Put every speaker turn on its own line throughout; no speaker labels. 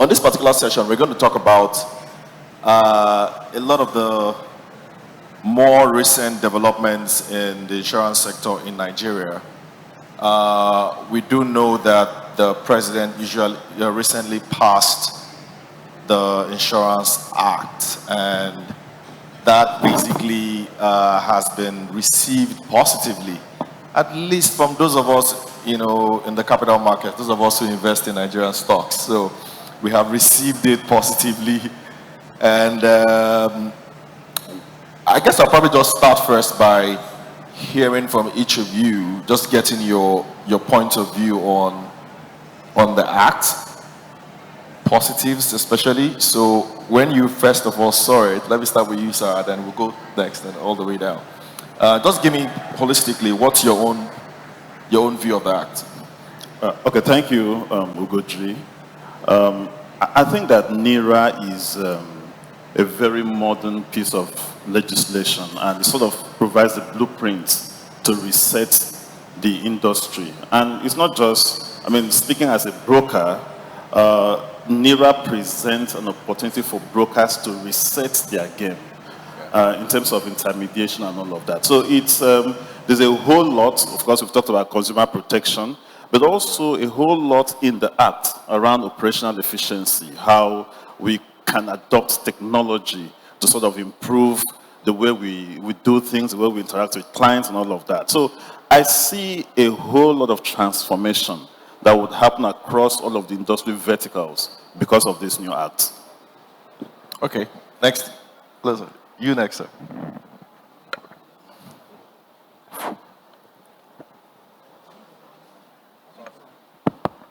On this particular session, we're going to talk about a lot of the more recent developments in the insurance sector in Nigeria. We do know that the president recently passed the Insurance Act, and that basically has been received positively, at least from those of us, in the capital market, those of us who invest in Nigerian stocks. So we have received it positively, and I guess I'll probably just start first by hearing from each of you, just getting your point of view on the act, positives especially. So when you first of all saw it, let me start with you, Sarah, then we'll go next and all the way down. Just give me holistically, what's your own view of the act?
Okay, thank you, Ugoji. I think that NIIRA is a very modern piece of legislation, and it sort of provides the blueprint to reset the industry. And it's not just, speaking as a broker, NIIRA presents an opportunity for brokers to reset their game in terms of intermediation and all of that. So it's there's a whole lot. Of course, we've talked about consumer protection, but also a whole lot in the act around operational efficiency, how we can adopt technology to sort of improve the way we do things, the way we interact with clients and all of that. So I see a whole lot of transformation that would happen across all of the industry verticals because of this new act.
Okay, next. Listen, you next, sir.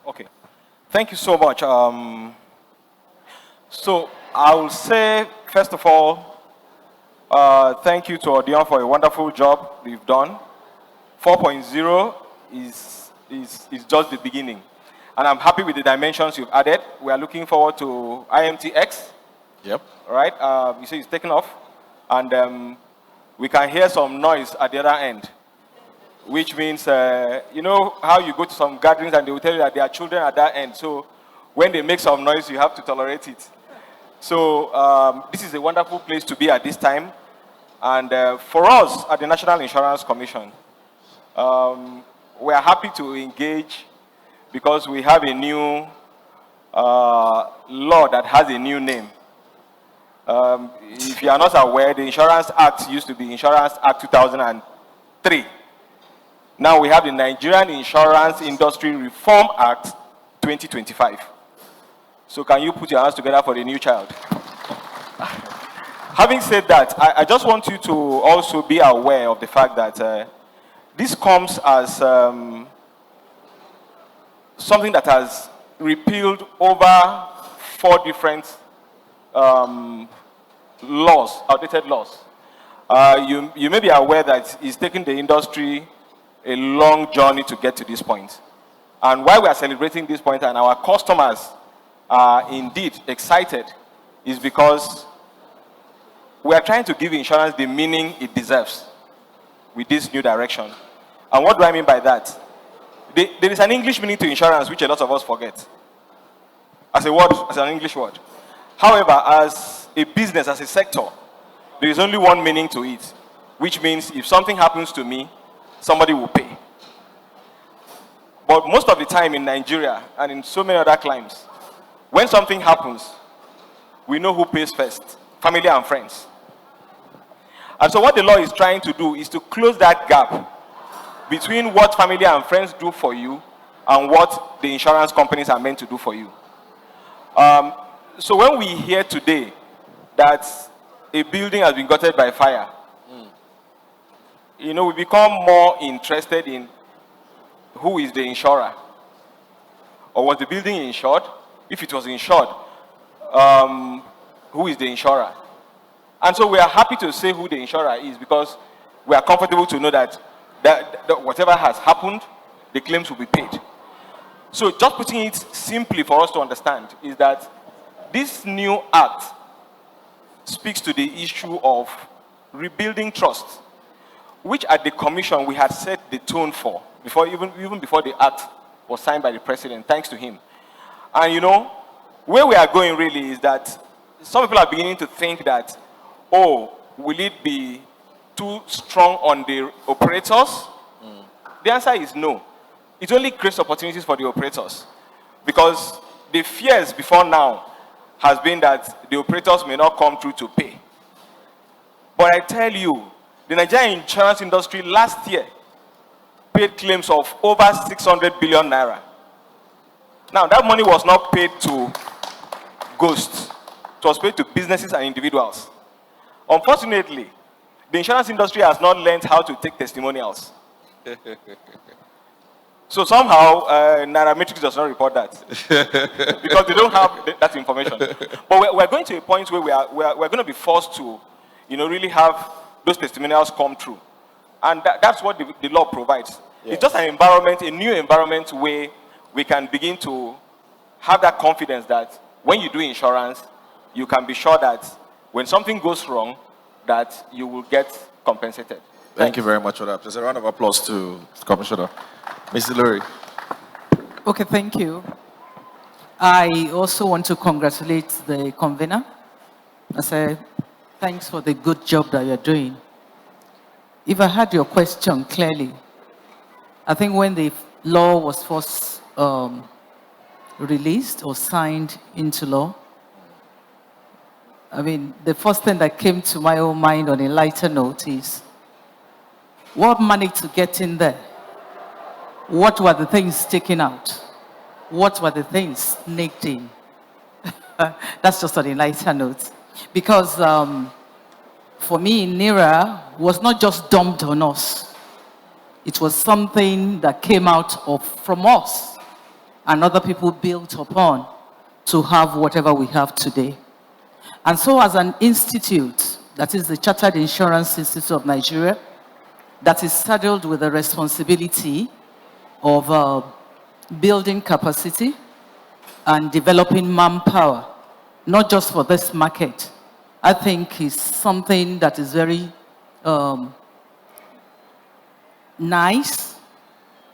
Okay, thank you so much. So I will say, first of all, thank you to Odion for a wonderful job you've done. 4.0 is just the beginning. And I'm happy with the dimensions you've added. We are looking forward to IMTX.
Yep.
All right, you see it's taken off. And we can hear some noise at the other end, which means, you know how you go to some gatherings and they will tell you that there are children at that end. So when they make some noise, you have to tolerate it. So this is a wonderful place to be at this time. And for us at the National Insurance Commission, we are happy to engage because we have a new law that has a new name. If you are not aware, the Insurance Act used to be Insurance Act 2003. Now we have the Nigerian Insurance Industry Reform Act 2025. So can you put your hands together for the new child? Having said that, I just want you to also be aware of the fact that this comes as something that has repealed over 4 different laws, outdated laws. You may be aware that it's taken the industry a long journey to get to this point. And why we are celebrating this point and our customers are indeed excited is because we are trying to give insurance the meaning it deserves with this new direction. And what do I mean by that? There is an English meaning to insurance which a lot of us forget. As a word, as an English word. However, as a business, as a sector, there is only one meaning to it, which means if something happens to me, somebody will pay. But most of the time in Nigeria and in so many other climes, when something happens, we know who pays first, family and friends. And so what the law is trying to do is to close that gap between what family and friends do for you and what the insurance companies are meant to do for you. So when we hear today that a building has been gutted by fire, you know, we become more interested in who is the insurer. Or was the building insured? If it was insured, who is the insurer? And so we are happy to say who the insurer is because we are comfortable to know that whatever has happened, the claims will be paid. So just putting it simply for us to understand is that this new act speaks to the issue of rebuilding trust, which at the commission we had set the tone for, even before the act was signed by the president, thanks to him. And you know, where we are going really is that some people are beginning to think that, oh, will it be too strong on the operators? The answer is no. It only creates opportunities for the operators, because the fears before now has been that the operators may not come through to pay. But I tell you, the Nigerian insurance industry last year paid claims of over 600 billion naira. Now, that money was not paid to ghosts. It was paid to businesses and individuals. Unfortunately, the insurance industry has not learned how to take testimonials. So somehow, NIIRA does not report that because they don't have that information. But we're going to a point where we're going to be forced to, really have those testimonials come true, and that's what the law provides. Yeah. It's just an environment, a new environment where we can begin to have that confidence that when you do insurance, you can be sure that when something goes wrong, that you will get compensated.
Thank you very much for that. There's a round of applause to the Commissioner. Mrs. Lurie.
Okay, thank you. I also want to congratulate the convener. I say, thanks for the good job that you're doing. If I heard your question clearly, I think when the law was first released or signed into law, I mean, the first thing that came to my own mind on a lighter note is, what managed to get in there? What were the things taken out? What were the things sneaked in? That's just on a lighter note. Because for me, NIIRA was not just dumped on us. It was something that came out from us and other people built upon to have whatever we have today. And so as an institute, that is the Chartered Insurance Institute of Nigeria, that is saddled with the responsibility of building capacity and developing manpower, not just for this market, I think is something that is very nice,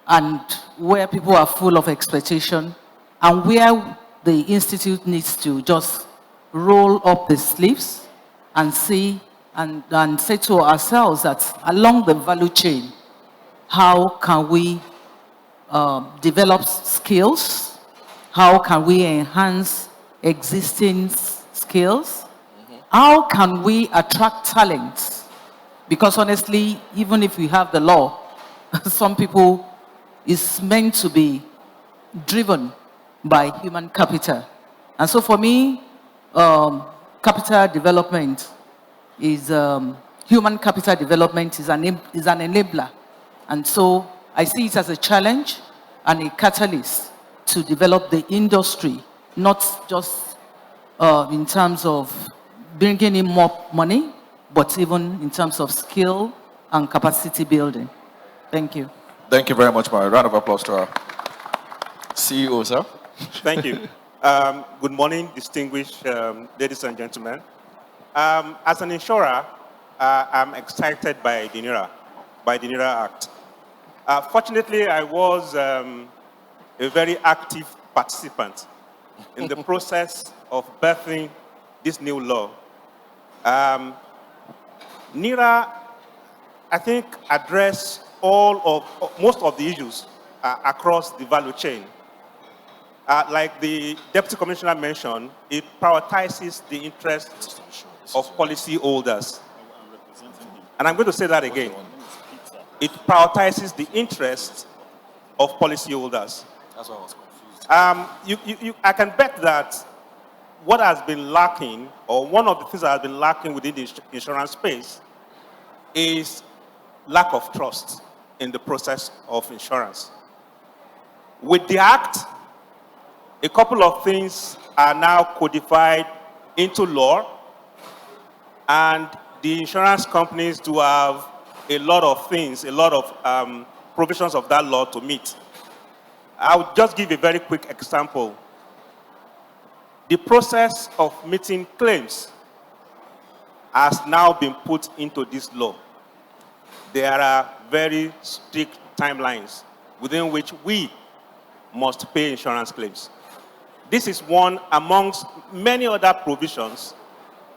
and where people are full of expectation, and where the institute needs to just roll up the sleeves and see and say to ourselves that along the value chain, how can we develop skills? How can we enhance existing skills? How can we attract talent? Because honestly, even if we have the law, some people is meant to be driven by human capital. And so for me, capital development is, human capital development is an enabler. And so I see it as a challenge and a catalyst to develop the industry, not just in terms of bringing in more money, but even in terms of skill and capacity building. Thank you.
Thank you very much, Mario. Round of applause to our CEO, sir.
Thank you. Good morning, distinguished ladies and gentlemen. As an insurer, I'm excited by the NIIRA Act. Fortunately, I was a very active participant in the process of birthing this new law. NIIRA, I think, addressed most of the issues across the value chain. Like the Deputy Commissioner mentioned, it prioritizes the interests of policyholders. And I'm going to say that again. It prioritizes the interests of policyholders.
That's why I was confused.
I can bet that what has been lacking, or one of the things that has been lacking within the insurance space, is lack of trust in the process of insurance. With the Act, a couple of things are now codified into law, and the insurance companies do have a lot of things, a lot of provisions of that law to meet. I'll just give a very quick example. The process of meeting claims has now been put into this law. There are very strict timelines within which we must pay insurance claims. this is one amongst many other provisions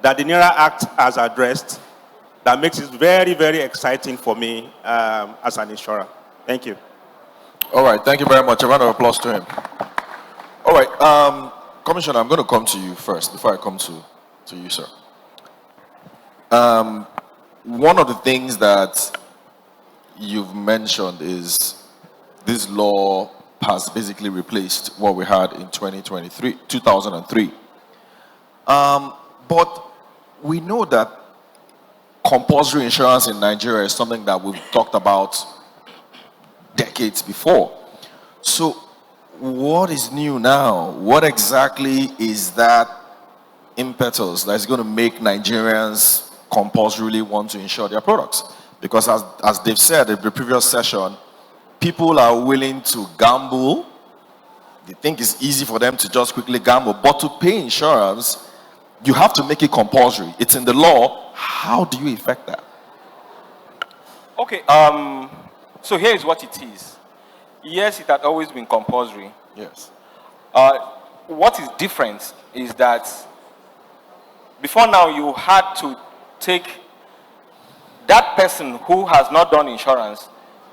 that the NIIRA Act has addressed that makes it very, very exciting for me as an insurer. Thank you.
All right, thank you very much. A round of applause to him. All right, Commissioner, I'm going to come to you first before I come to you, sir. One of the things that you've mentioned is this law has basically replaced what we had in 2003. But we know that compulsory insurance in Nigeria is something that we've talked about decades before. So what is new now? What exactly is that impetus that's going to make Nigerians compulsorily want to insure their products? Because as they've said in the previous session, people are willing to gamble. They think it's easy for them to just quickly gamble. But to pay insurance, you have to make it compulsory. It's in the law. How do you effect that?
Okay, so here is what it is. Yes, it had always been compulsory.
Yes.
What is different is that before now you had to take that person who has not done insurance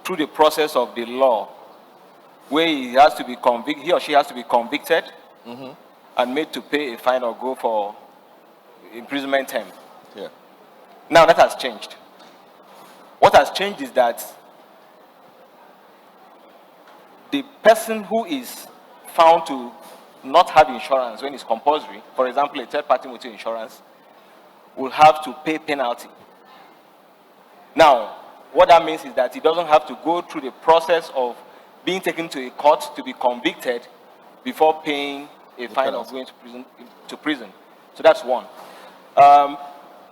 through the process of the law, where he or she has to be convicted and made to pay a fine or go for imprisonment term.
Yeah.
Now that has changed. What has changed is that the person who is found to not have insurance when it's compulsory, for example, a third-party motor insurance, will have to pay penalty. Now, what that means is that he doesn't have to go through the process of being taken to a court to be convicted before paying a fine or going to prison. So that's one.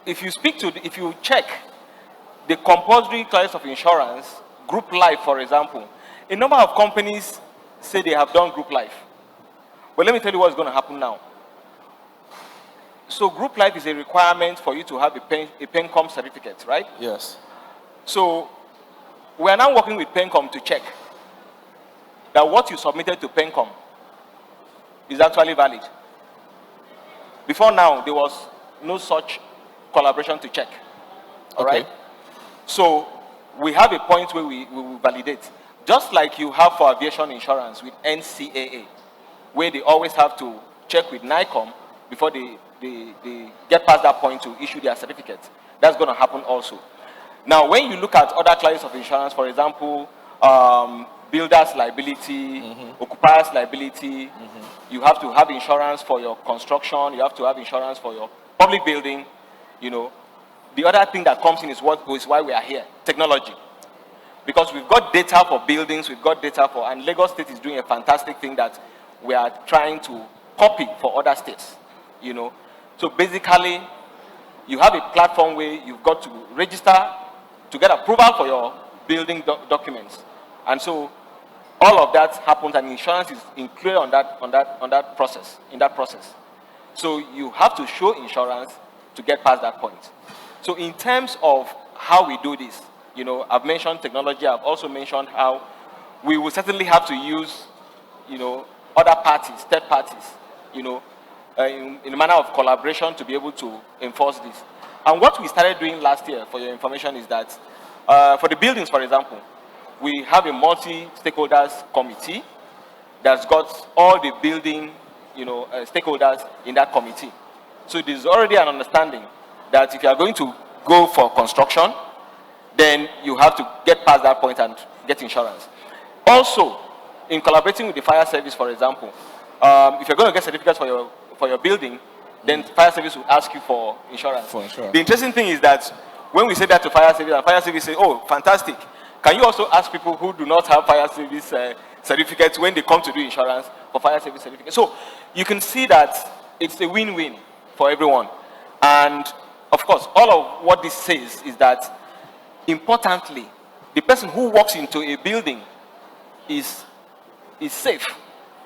If you check the compulsory class of insurance, group life, for example, a number of companies say they have done group life. But let me tell you what's going to happen now. So group life is a requirement for you to have a PENCOM certificate, right?
Yes.
So we are now working with PENCOM to check that what you submitted to PENCOM is actually valid. Before now, there was no such collaboration to check. All right? So we have a point where we will validate. Just like you have for aviation insurance with NCAA, where they always have to check with NICOM before they get past that point to issue their certificate. That's going to happen also. Now, when you look at other classes of insurance, for example, builder's liability, occupier's liability, you have to have insurance for your construction, you have to have insurance for your public building, you know. The other thing that comes in is why we are here, technology. Because we've got data for buildings, we've got data for, and Lagos State is doing a fantastic thing that we are trying to copy for other states, you know. So basically, you have a platform where you've got to register to get approval for your building documents. And so all of that happens, and insurance is included in that process. So you have to show insurance to get past that point. So in terms of how we do this, you know, I've mentioned technology. I've also mentioned how we will certainly have to use, you know, other parties, third parties, you know, in a manner of collaboration to be able to enforce this. And what we started doing last year, for your information, is that for the buildings, for example, we have a multi-stakeholders committee that's got all the building, you know, stakeholders in that committee. So there's already an understanding that if you are going to go for construction, then you have to get past that point and get insurance. Also, in collaborating with the fire service, for example, if you're going to get certificates for your building, then fire service will ask you for insurance. The interesting thing is that when we say that to fire service, and fire service say, "Oh, fantastic! Can you also ask people who do not have fire service certificates when they come to do insurance for fire service certificates?" So you can see that it's a win-win for everyone. And of course, all of what this says is that, importantly, the person who walks into a building is safe,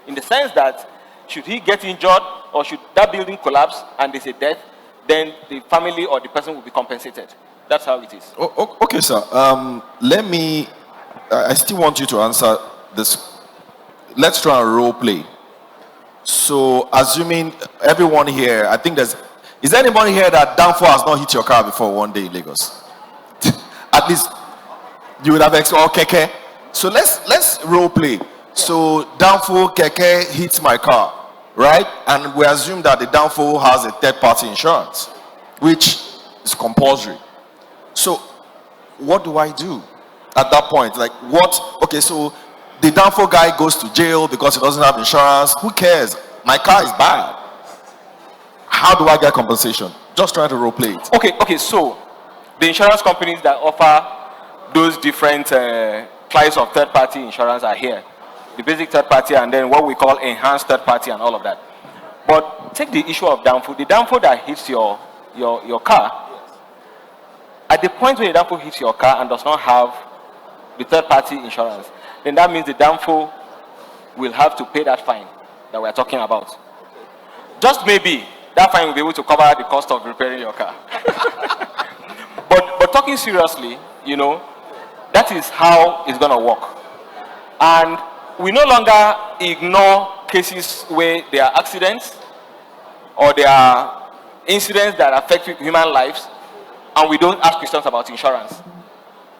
in the sense that should he get injured or should that building collapse and there's a death, then the family or the person will be compensated. That's how it is.
Okay, sir. I still want you to answer this. Let's try and role play. So assuming everyone here, I think is there anybody here that downfall has not hit your car before one day in Lagos? At least you would have keke. So let's role play. So downfall keke hits my car, right? And we assume that the downfall has a third-party insurance, which is compulsory. So what do I do at that point? Like what? Okay, so the downfall guy goes to jail because he doesn't have insurance. Who cares? My car is bad. How do I get compensation? Just trying to role play it.
Okay. So the insurance companies that offer those different types of third-party insurance are here. The basic third-party and then what we call enhanced third-party and all of that. But take the issue of downfall. The downfall that hits your car, at the point where the downfall hits your car and does not have the third-party insurance, then that means the downfall will have to pay that fine that we're talking about. Just maybe that fine will be able to cover the cost of repairing your car. but talking seriously, that is how it's going to work. And we no longer ignore cases where there are accidents or there are incidents that affect human lives, and we don't ask questions about insurance.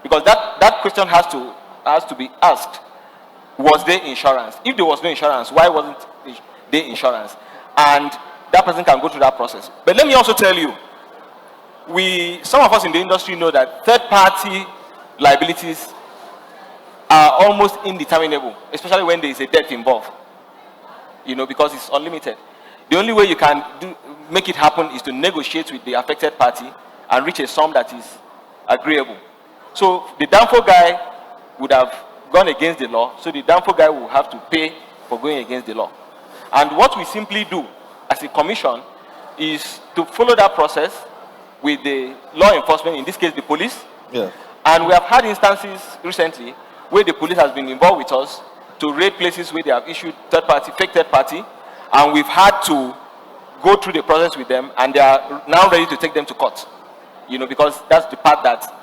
Because that question has to be asked. Was there insurance? If there was no insurance, why wasn't there insurance? And that person can go through that process. But let me also tell you, some of us in the industry know that third-party liabilities are almost indeterminable, especially when there is a debt involved, because it's unlimited. The only way you can make it happen is to negotiate with the affected party and reach a sum that is agreeable. So the downfall guy would have gone against the law, so the downfall guy will have to pay for going against the law. And what we simply do as a commission is to follow that process with the law enforcement, in this case the police.
Yeah.
And we have had instances recently where the police has been involved with us to raid places where they have issued fake third party, and we've had to go through the process with them, and they are now ready to take them to court, because that's the part that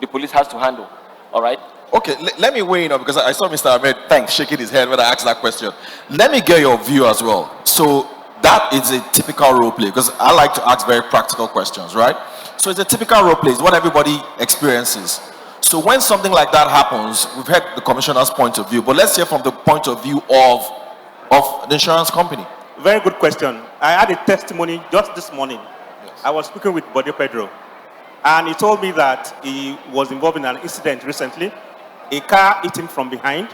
the police has to handle. All right?
Okay, let me weigh in, because I saw Mr. Ahmed shaking his head when I asked that question. Let me get your view as well. So that is a typical role play, because I like to ask very practical questions, right? So it's a typical role play. It's what everybody experiences. So when something like that happens, we've heard the commissioner's point of view, but let's hear from the point of view of the insurance company.
Very good question. I had a testimony just this morning. Yes. I was speaking with Bode Pedro, and he told me that he was involved in an incident recently. A car hit him from behind,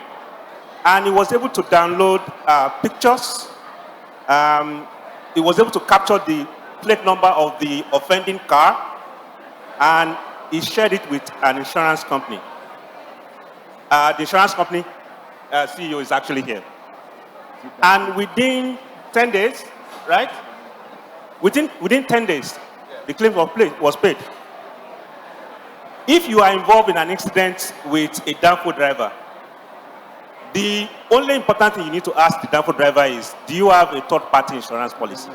and he was able to download pictures. He was able to capture the plate number of the offending car, and he shared it with an insurance company. The insurance company CEO is actually here. And within 10 days, right? Within 10 days, the claim was paid. If you are involved in an incident with a downfall driver, the only important thing you need to ask the downfall driver is, do you have a third-party insurance policy?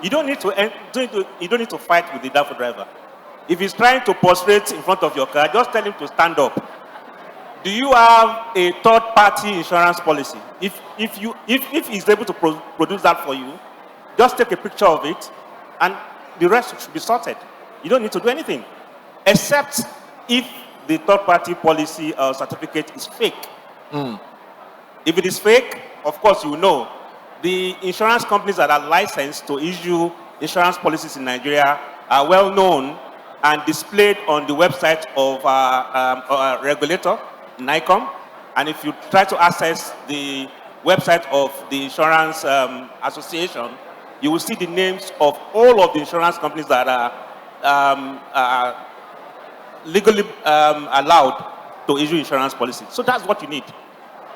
You don't need to fight with the downfall driver. If he's trying to prostrate in front of your car, just tell him to stand up. Do you have a third-party insurance policy? If he's able to produce that for you, just take a picture of it, and the rest should be sorted. You don't need to do anything, except if the third-party policy certificate is fake. If it is fake, of course you know. The insurance companies that are licensed to issue insurance policies in Nigeria are well known and displayed on the website of our regulator, NIIRA. And if you try to access the website of the Insurance Association, you will see the names of all of the insurance companies that are legally allowed to issue insurance policies. So that's what you need,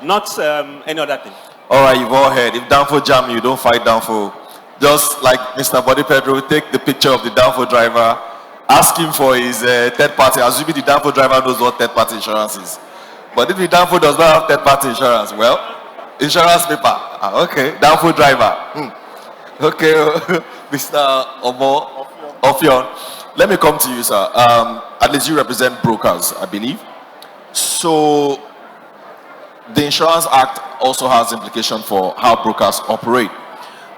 not any other thing.
All right, you've all heard. If downfall jam you, don't fight downfall. Just like Mr. Bode Pedro, take the picture of the downfall driver, ask him for his third party. Assuming the downfall driver knows what third party insurance is. But if the downfall does not have third party insurance, well, insurance paper. Okay, downfall driver. Okay, Mr. Ofion, let me come to you, sir. At least you represent brokers, I believe. So the Insurance Act also has implication for how brokers operate.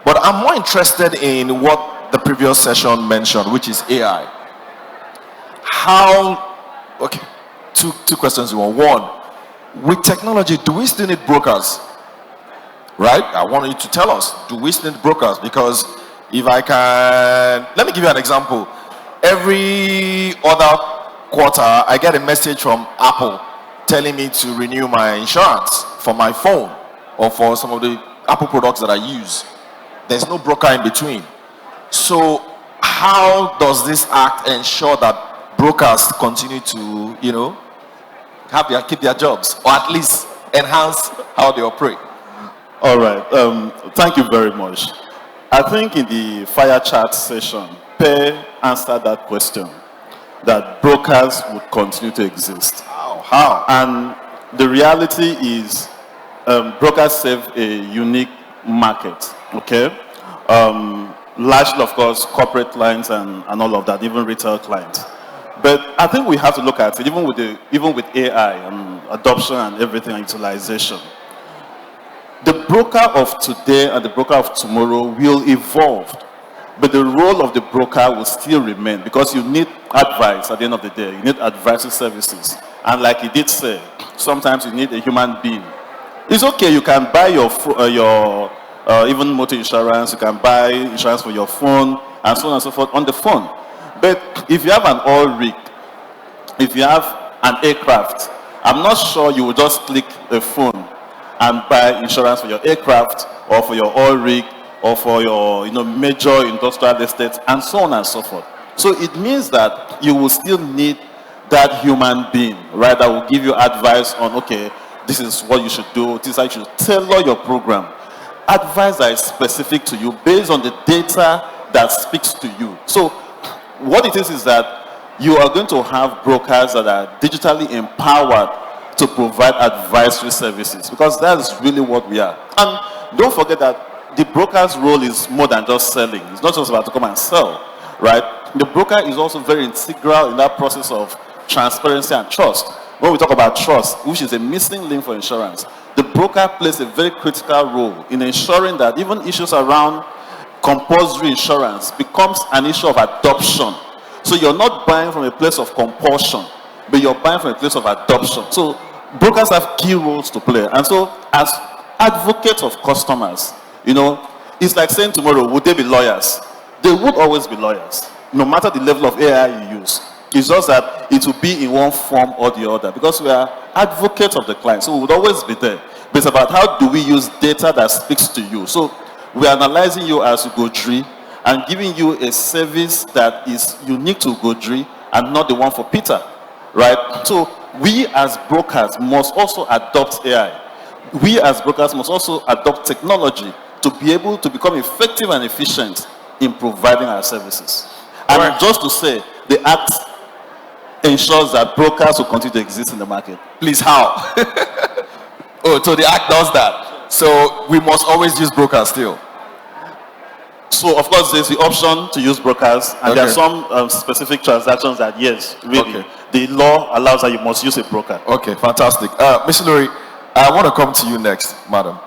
But I'm more interested in what the previous session mentioned, which is AI. Okay, two questions in one. One, with technology, do we still need brokers? Right? I want you to tell us, do we still need brokers? Because if I can, let me give you an example. Every other quarter, I get a message from Apple telling me to renew my insurance for my phone or for some of the Apple products that I use. There's no broker in between. So how does this act ensure that brokers continue to, keep their jobs, or at least enhance how they operate?
All right. Thank you very much. I think in the fire chat session, Pe answered that question, that brokers would continue to exist.
How?
And the reality is, brokers serve a unique market, okay? Largely, of course, corporate clients and all of that, even retail clients. But I think we have to look at it, even with AI and adoption and everything and utilization. The broker of today and the broker of tomorrow will evolve, but the role of the broker will still remain, because you need advice at the end of the day. You need advisory services. And like he did say, sometimes you need a human being. It's okay, you can buy your even motor insurance, you can buy insurance for your phone, and so on and so forth on the phone. But if you have an oil rig, if you have an aircraft, I'm not sure you will just click a phone and buy insurance for your aircraft or for your oil rig or for your major industrial estates and so on and so forth. So it means that you will still need that human being, right, that will give you advice on, okay, this is what you should do, this is how you should tailor your program. Advice that is specific to you based on the data that speaks to you. So what it is that you are going to have brokers that are digitally empowered to provide advisory services, because that's really what we are. And don't forget that the broker's role is more than just selling. It's not just about to come and sell, right? The broker is also very integral in that process of transparency and trust. When we talk about trust, which is a missing link for insurance, the broker plays a very critical role in ensuring that even issues around compulsory insurance becomes an issue of adoption. So you're not buying from a place of compulsion, but you're buying from a place of adoption. So brokers have key roles to play. And so as advocates of customers, it's like saying tomorrow, would they be lawyers? They would always be lawyers, no matter the level of AI you use. It's just that it will be in one form or the other, because we are advocates of the client, so we would always be there. But it's about how do we use data that speaks to you. So we are analyzing you as Ugodri and giving you a service that is unique to Ugodri and not the one for Peter, right? So we as brokers must also adopt AI. We as brokers must also adopt technology to be able to become effective and efficient in providing our services. And just to say, the Act ensures that brokers will continue to exist in the market.
Please, how? Oh, so the Act does that. So we must always use brokers still.
So, of course, there's the option to use brokers, and there are some specific transactions that, yes, really, the law allows that you must use a broker.
Okay, fantastic. Mr. Lori, I want to come to you next, madam.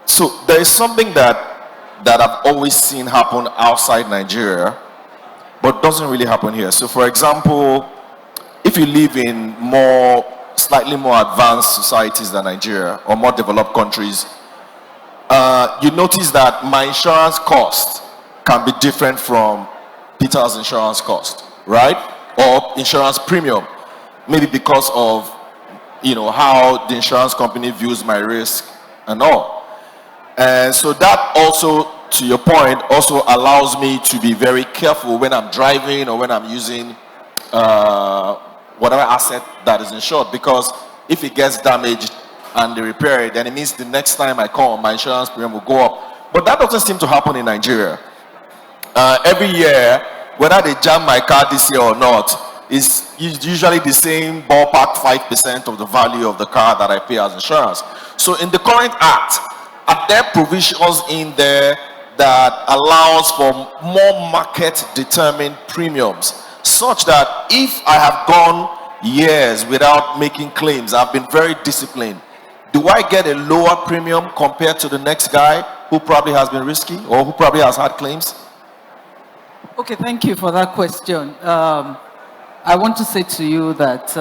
So there is something that I've always seen happen outside Nigeria, but doesn't really happen here. So, for example, if you live in slightly more advanced societies than Nigeria or more developed countries, you notice that my insurance cost can be different from Peter's insurance cost, right? Or insurance premium, maybe because of how the insurance company views my risk and all. And so that also, to your point, also allows me to be very careful when I'm driving or when I'm using whatever asset that is insured, because if it gets damaged and they repair it, then it means the next time I call, my insurance premium will go up. But that doesn't seem to happen in Nigeria. Every year, whether they jam my car this year or not, is usually the same ballpark 5% of the value of the car that I pay as insurance. So in the current act, are there provisions in there that allows for more market-determined premiums, such that if I have gone years without making claims. I've been very disciplined. Do I get a lower premium compared to the next guy who probably has been risky or who probably has had claims?
Okay, thank you for that question. I want to say to you that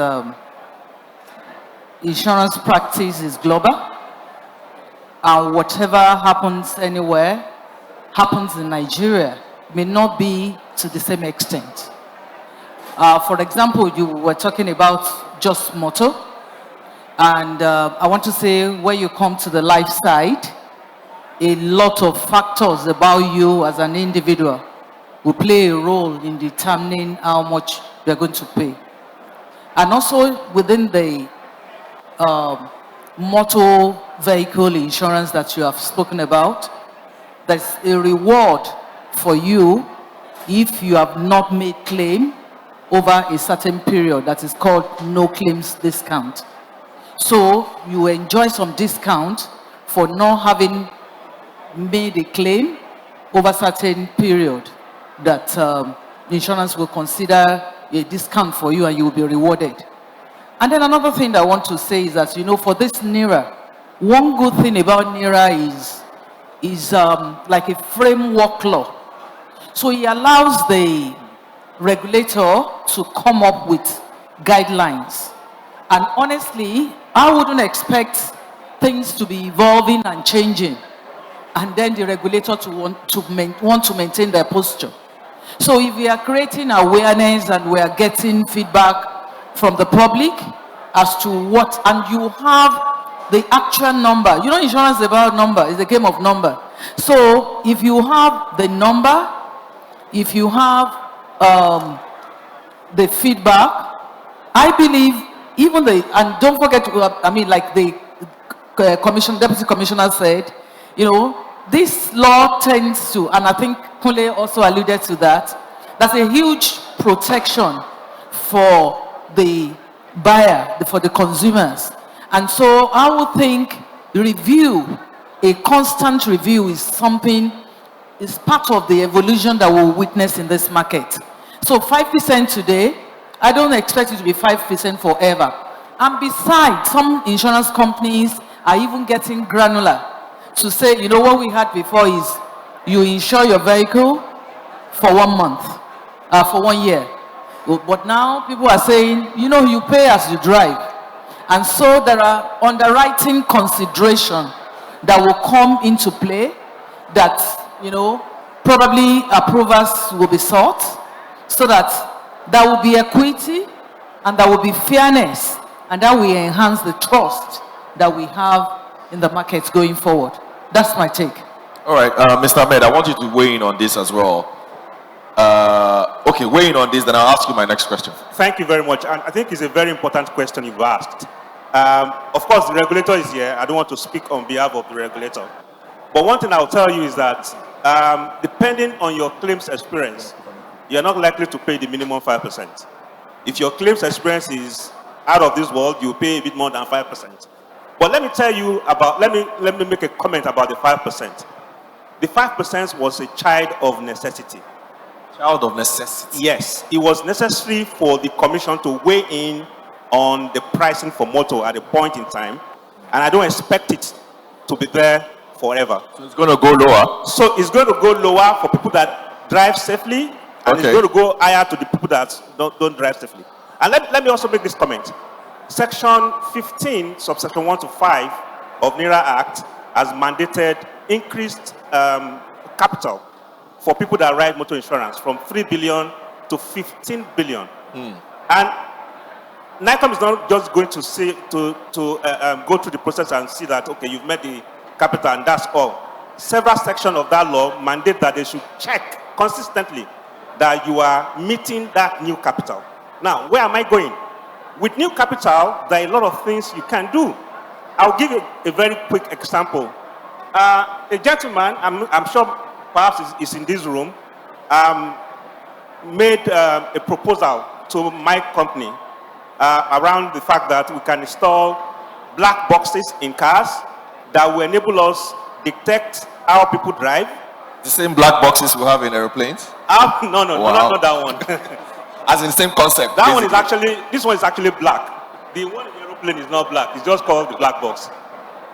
insurance practice is global, and whatever happens anywhere happens in Nigeria may not be to the same extent. For example, you were talking about just motor, and I want to say when you come to the life side, a lot of factors about you as an individual will play a role in determining how much you're going to pay. And also within the motor vehicle insurance that you have spoken about, there's a reward for you if you have not made claim over a certain period that is called no claims discount. So you enjoy some discount for not having made a claim over a certain period that insurance will consider a discount for you and you will be rewarded. And then another thing that I want to say is that, you know, for this NIIRA, one good thing about NIIRA is like a framework law. So it allows the regulator to come up with guidelines. And honestly, I wouldn't expect things to be evolving and changing, and then the regulator to want to maintain their posture. So if we are creating awareness and we are getting feedback from the public as to what, and you have the actual number. You know, insurance is about number, it's a game of number. So if you have the number, if you have the feedback, I believe even and don't forget, I mean, like the deputy commissioner said, you know, this law tends to, and I think Kule also alluded to that, that's a huge protection for the buyer, for the consumers. And so I would think a constant review is part of the evolution that we'll witness in this market. So 5% today, I don't expect it to be 5% forever. And besides, some insurance companies are even getting granular to say, you know, what we had before is you insure your vehicle for 1 month, for 1 year. But now people are saying, you know, you pay as you drive. And so there are underwriting considerations that will come into play that, you know, probably approvals will be sought so that there will be equity and there will be fairness, and that will enhance the trust that we have in the market going forward. That's my take.
All right, Mr. Ahmed, I want you to weigh in on this as well. Okay, weigh in on this, then I'll ask you my next question.
Thank you very much. And I think it's a very important question you've asked. Of course, the regulator is here. I don't want to speak on behalf of the regulator. But one thing I'll tell you is that depending on your claims experience, you're not likely to pay the minimum 5%. If your claims experience is out of this world, you pay a bit more than 5%. But let me tell you about, let me make a comment about the 5%. The 5% was a child of necessity.
Child of necessity?
Yes, it was necessary for the commission to weigh in on the pricing for motor at a point in time, and I don't expect it to be there forever.
So it's going to go lower?
So it's going to go lower for people that drive safely, and it's going to go higher to the people that don't drive safely. And let me also make this comment. Section 15, subsection 1 to 5 of NIIRA Act has mandated increased capital for people that ride motor insurance from 3 billion to 15 billion. And NICOM is not just going to say go through the process and see that, okay, you've met the capital and that's all. Several sections of that law mandate that they should check consistently that you are meeting that new capital. Now, where am I going? With new capital, there are a lot of things you can do. I'll give you a very quick example. A gentleman, I'm sure perhaps is in this room, made a proposal to my company around the fact that we can install black boxes in cars that will enable us detect how people drive.
The same black boxes we have in airplanes?
No, wow. Not that one.
As in the same concept.
That one is actually, this one is actually black. The one in the aeroplane is not black. It's just called the black box.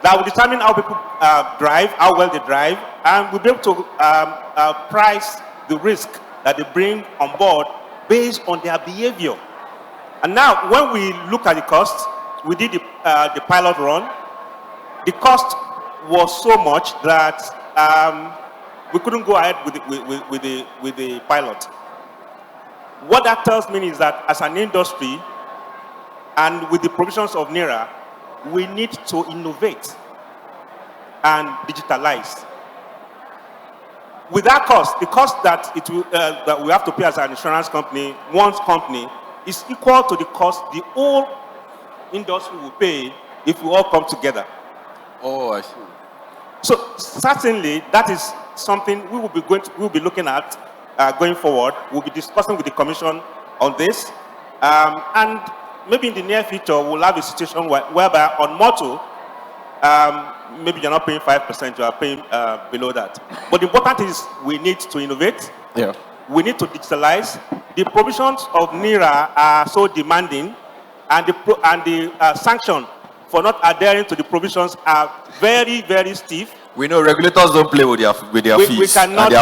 That will determine how people drive, how well they drive, and we'll be able to price the risk that they bring on board based on their behavior. And now, when we look at the cost, we did the pilot run. The cost was so much that we couldn't go ahead with the pilot. What that tells me is that as an industry, and with the provisions of NIIRA, we need to innovate and digitalize. With that cost, the cost that that we have to pay as an insurance company, one company, is equal to the cost the whole industry will pay if we all come together.
Oh, I see.
So certainly that is something we will be looking at going forward. We'll be discussing with the Commission on this, and maybe in the near future we'll have a situation whereby on motor, maybe you're not paying 5%, you are paying below that. But the important thing is we need to innovate.
Yeah.
We need to digitalize. The provisions of NIIRA are so demanding, and the sanction for not adhering to the provisions are very, very stiff.
We know regulators don't play with their fees
We cannot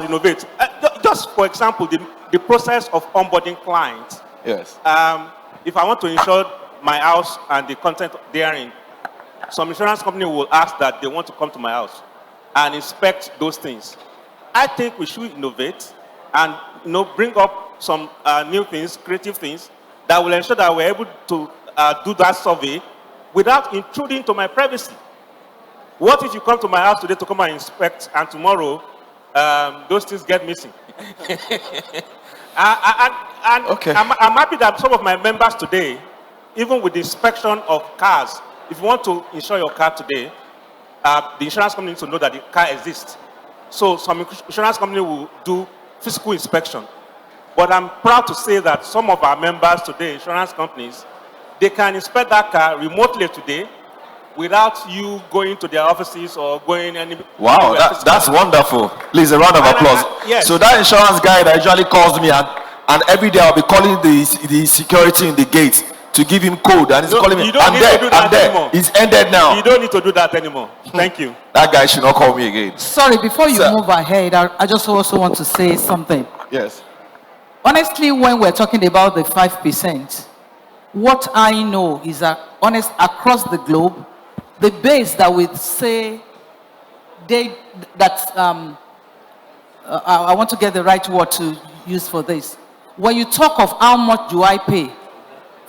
innovate. Just for example, the process of onboarding clients.
Yes.
If I want to insure my house and the content therein, some insurance company will ask that they want to come to my house and inspect those things. I think we should innovate and bring up some new things, creative things that will ensure that we're able to do that survey without intruding into my privacy. What if you come to my house today to come and inspect, and tomorrow those things get missing?
Okay.
I'm happy that some of my members today, even with the inspection of cars, if you want to insure your car today, the insurance company needs to know that the car exists. So some insurance company will do physical inspection. But I'm proud to say that some of our members today, insurance companies, they can inspect that car remotely today without you going to their offices or going anywhere.
Wow, that's wonderful. Please, a round of applause.
Yes.
So that insurance guy that usually calls me, and every day I'll be calling the security in the gate to give him code, and he's calling me. I'm there. It's ended now.
You don't need to do that anymore. Thank you.
That guy should not call me again.
Sorry, before you move ahead, I just also want to say something.
Yes.
Honestly, when we're talking about the 5%, what I know is that, across the globe, the base that we say, I want to get the right word to use for this. When you talk of how much do I pay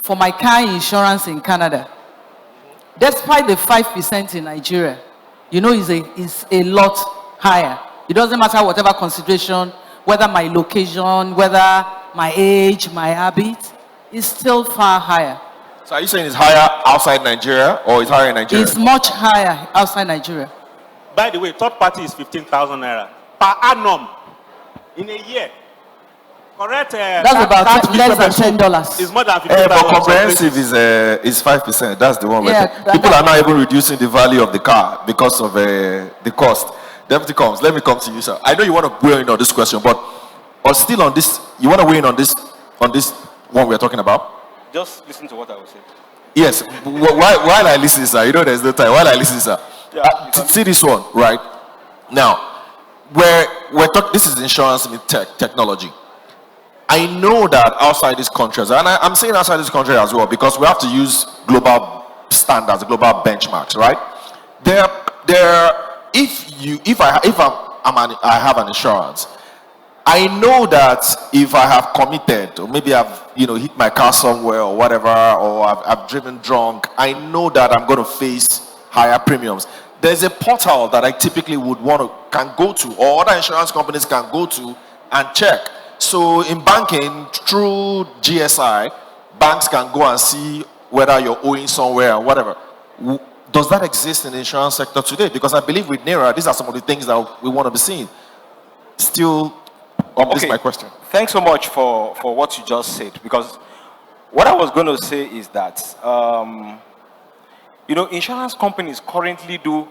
for my car insurance in Canada, despite the 5% in Nigeria, is a lot higher. It doesn't matter whatever consideration, whether my location, whether my age, my habit, is still far higher.
So are you saying it's higher outside Nigeria, or it's higher in Nigeria?
It's much higher outside Nigeria.
By the way, third party is 15,000 naira per annum in a year. Correct?
That's about less than $10.
It's more than 15,000.
But comprehensive is 5%. That's the one where people are now even reducing the value of the car because of the cost. Deputy Combs, let me come to you, sir. I know you want to weigh in on this question, but still on this, you want to weigh in on this one we're talking about?
Just listen to what I will say.
Yes. While I listen, sir, there's no time. While I listen, sir, see this one right now. We're talking. This is insurance in technology. I know that outside these countries, and I'm saying outside this country as well, because we have to use global standards, global benchmarks, right? If I have an insurance, I know that if I have committed, or maybe I've hit my car somewhere or whatever, or I've driven drunk, I know that I'm going to face higher premiums. There's a portal that I typically can go to, or other insurance companies can go to and check. So in banking, through GSI, banks can go and see whether you're owing somewhere or whatever. Does that exist in the insurance sector today? Because I believe with NIIRA, these are some of the things that we want to be seeing. Still, this is my question.
Thanks so much for what you just said. Because what I was going to say is that, insurance companies currently do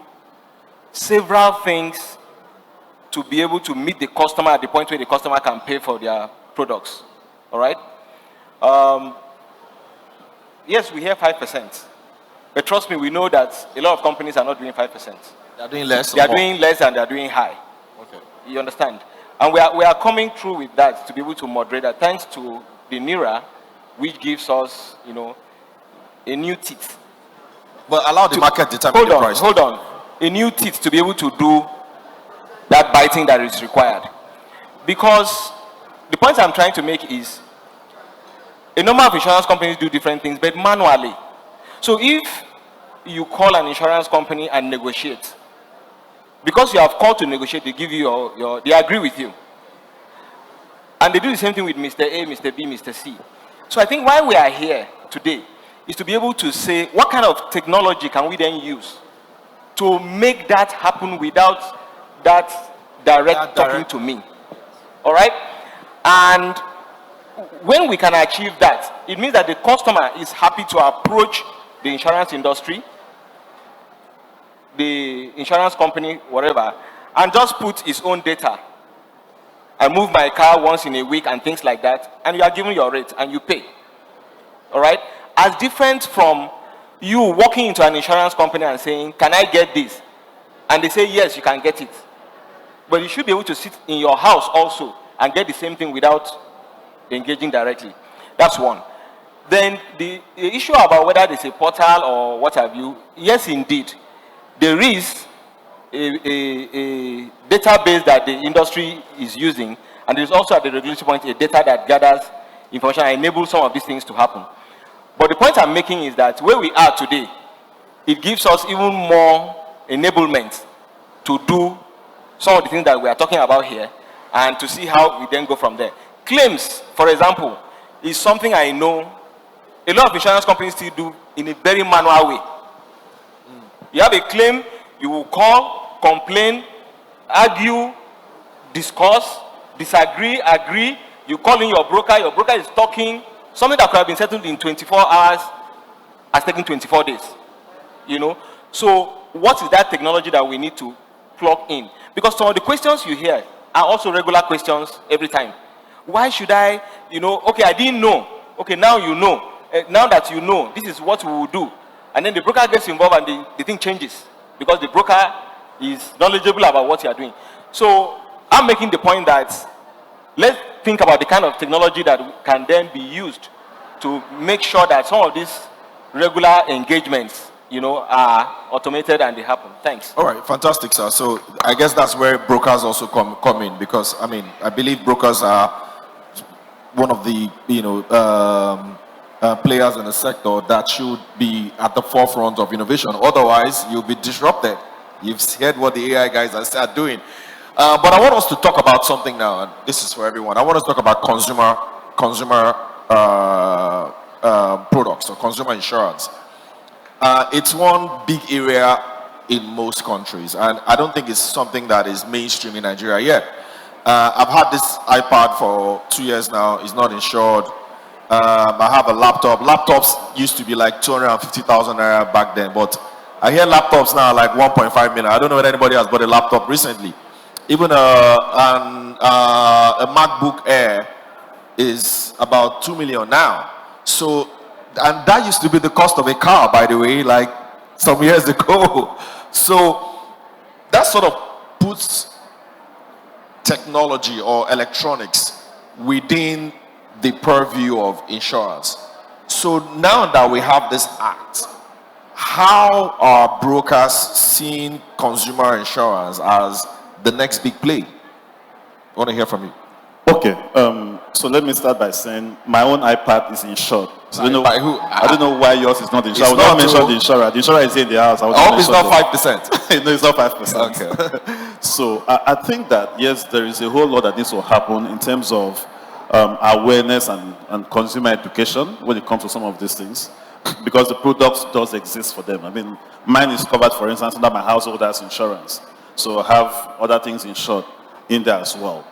several things to be able to meet the customer at the point where the customer can pay for their products. All right? Yes, we hear 5%. But trust me, we know that a lot of companies are not doing 5%.
They are doing less.
They are doing less and they are doing high.
Okay.
You understand? And we are coming through with that to be able to moderate that, thanks to the NIIRA, which gives us, you know, a new teeth.
But allow the market to determine the price.
Hold on. A new teeth to be able to do that biting that is required. Because the point I'm trying to make is, a number of insurance companies do different things, but manually. So if you call an insurance company and negotiate, because you have called to negotiate, they give you they agree with you. And they do the same thing with Mr. A, Mr. B, Mr. C. So I think why we are here today is to be able to say, what kind of technology can we then use to make that happen without that direct talking to me? All right? And when we can achieve that, it means that the customer is happy to approach the insurance industry, the insurance company, whatever, and just put his own data. I move my car once in a week and things like that, and you are given your rate and you pay. All right? As different from you walking into an insurance company and saying, can I get this? And they say, yes, you can get it. But you should be able to sit in your house also and get the same thing without engaging directly. That's one. Then the issue about whether there's a portal or what have you, yes, indeed. There is a database that the industry is using, and there's also at the regulatory point a data that gathers information and enables some of these things to happen. But the point I'm making is that where we are today, it gives us even more enablement to do some of the things that we are talking about here and to see how we then go from there. Claims, for example, is something I know a lot of insurance companies still do in a very manual way. You have a claim, you will call, complain, argue, discuss, disagree, agree. You call in your broker is talking. Something that could have been settled in 24 hours has taken 24 days. You know? So what is that technology that we need to plug in? Because some of the questions you hear are also regular questions every time. Why should I, you know, okay, I didn't know. Okay, now you know. Now that you know, this is what we will do. And then the broker gets involved and the thing changes because the broker is knowledgeable about what you are doing. So I'm making the point that let's think about the kind of technology that can then be used to make sure that some of these regular engagements, you know, are automated and they happen. Thanks.
All right, fantastic, sir. So I guess that's where brokers also come in, because I mean, I believe brokers are one of the, you know, players in the sector that should be at the forefront of innovation. Otherwise, you'll be disrupted. You've heard what the AI guys are doing. But I want us to talk about something now, and this is for everyone. I want us to talk about consumer products or consumer insurance. It's one big area in most countries, and I don't think it's something that is mainstream in Nigeria yet. I've had this iPad for 2 years now. It's not insured. I have a laptop. Laptops used to be like 250,000 naira back then, but I hear laptops now like 1.5 million. I don't know whether anybody has bought a laptop recently. Even a MacBook Air is about 2 million now. So, and that used to be the cost of a car, by the way, like some years ago. So that sort of puts technology or electronics within the purview of insurance. So now that we have this act, how are brokers seeing consumer insurance as the next big play? I want to hear from you.
Okay, so let me start by saying my own iPad is insured. So I don't know why yours is not insured. I will not mention the insurer. The insurer is in the house. I
hope it's not 5%.
No, it's not 5%. Okay. So I think that, yes, there is a whole lot that needs to happen in terms of awareness and consumer education when it comes to some of these things, because the products does exist for them. I mean, mine is covered, for instance, under my householder's insurance. So I have other things insured in there as well.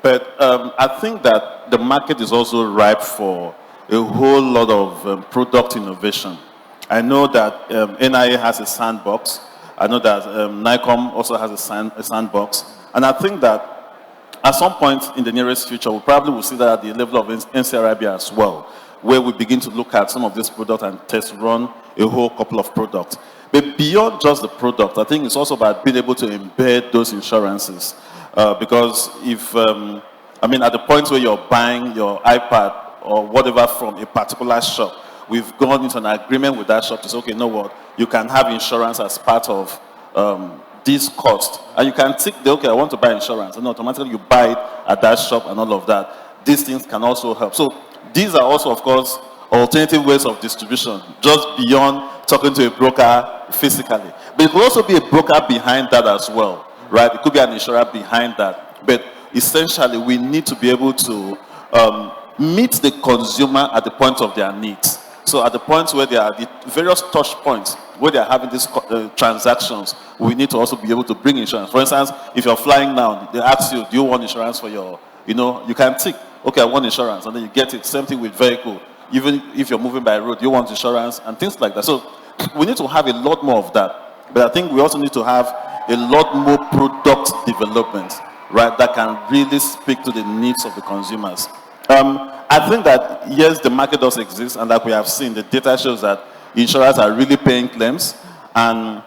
But I think that the market is also ripe for a whole lot of product innovation. I know that NIIRA has a sandbox. I know that NICOM also has a sandbox. And I think that at some point in the nearest future, we probably will see that at the level of NCRIB as well, where we begin to look at some of these products and test run a whole couple of products. But beyond just the product, I think it's also about being able to embed those insurances. Because if, I mean, at the point where you're buying your iPad or whatever from a particular shop, we've gone into an agreement with that shop to say, okay, you know what, you can have insurance as part of this cost. And you can tick the, okay, I want to buy insurance. And automatically you buy it at that shop and all of that. These things can also help. So these are also, of course, alternative ways of distribution, just beyond talking to a broker physically. But it could also be a broker behind that as well, right? It could be an insurer behind that. But essentially, we need to be able to meet the consumer at the point of their needs. So at the point where there are the various touch points where they are having these transactions, we need to also be able to bring insurance. For instance, if you're flying now, they ask you, do you want insurance for your, you know, you can tick, okay, I want insurance, and then you get it. Same thing with vehicle. Even if you're moving by road, you want insurance and things like that. So we need to have a lot more of that. But I think we also need to have a lot more product development, right, that can really speak to the needs of the consumers. I think that, yes, the market does exist, and like we have seen, the data shows that insurers are really paying claims. And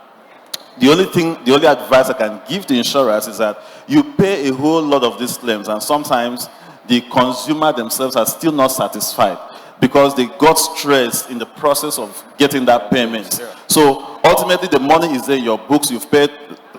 the only advice I can give to insurers is that you pay a whole lot of these claims, and sometimes the consumer themselves are still not satisfied because they got stressed in the process of getting that payment. Yeah. So ultimately, the money is there in your books. You've paid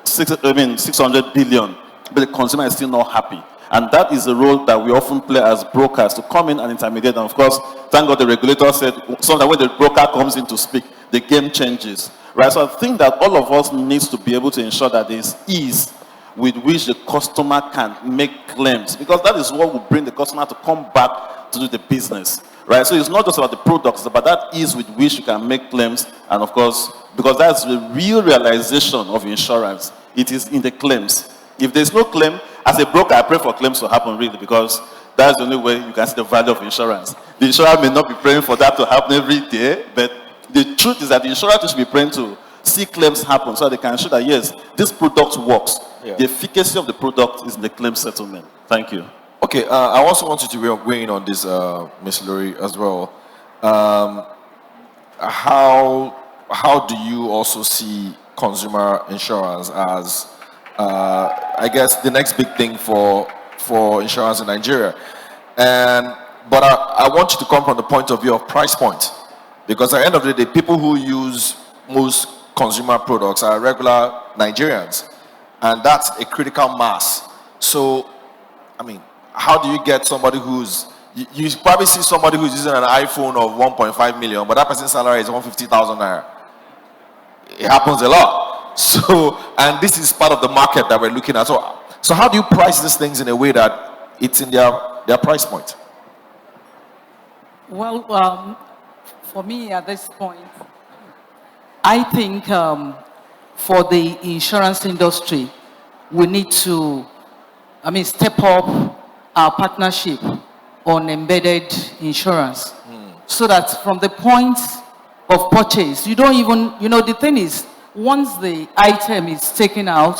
600 billion, but the consumer is still not happy. And that is the role that we often play as brokers, to come in and intermediate. And of course, thank God the regulator said, so that when the broker comes in to speak, the game changes. Right? So I think that all of us needs to be able to ensure that there is ease with which the customer can make claims, because that is what will bring the customer to come back to do the business. Right? So it's not just about the products, it's about that ease with which you can make claims. And of course, because that's the real realization of insurance, it is in the claims. If there's no claim, as a broker, I pray for claims to happen, really, because that's the only way you can see the value of insurance. The insurer may not be praying for that to happen every day, but the truth is that the insurer should be praying to see claims happen so they can show that, yes, this product works. Yeah. The efficacy of the product is in the claim settlement. Thank you.
Okay, I also want you to weigh in on this, Ms. Lori, as well. How do you also see consumer insurance as, I guess, the next big thing for insurance in Nigeria? But I want you to come from the point of view of price point, because at the end of the day, people who use most consumer products are regular Nigerians, and that's a critical mass. So, I mean, how do you get somebody who's, you probably see somebody who's using an iPhone of 1.5 million, but that person's salary is 150,000 naira. It happens a lot. So, and this is part of the market that we're looking at. So how do you price these things in a way that it's in their price point?
Well, for me at this point, I think for the insurance industry, we need to, step up our partnership on embedded insurance, so that from the point of purchase, you don't even, the thing is, once the item is taken out,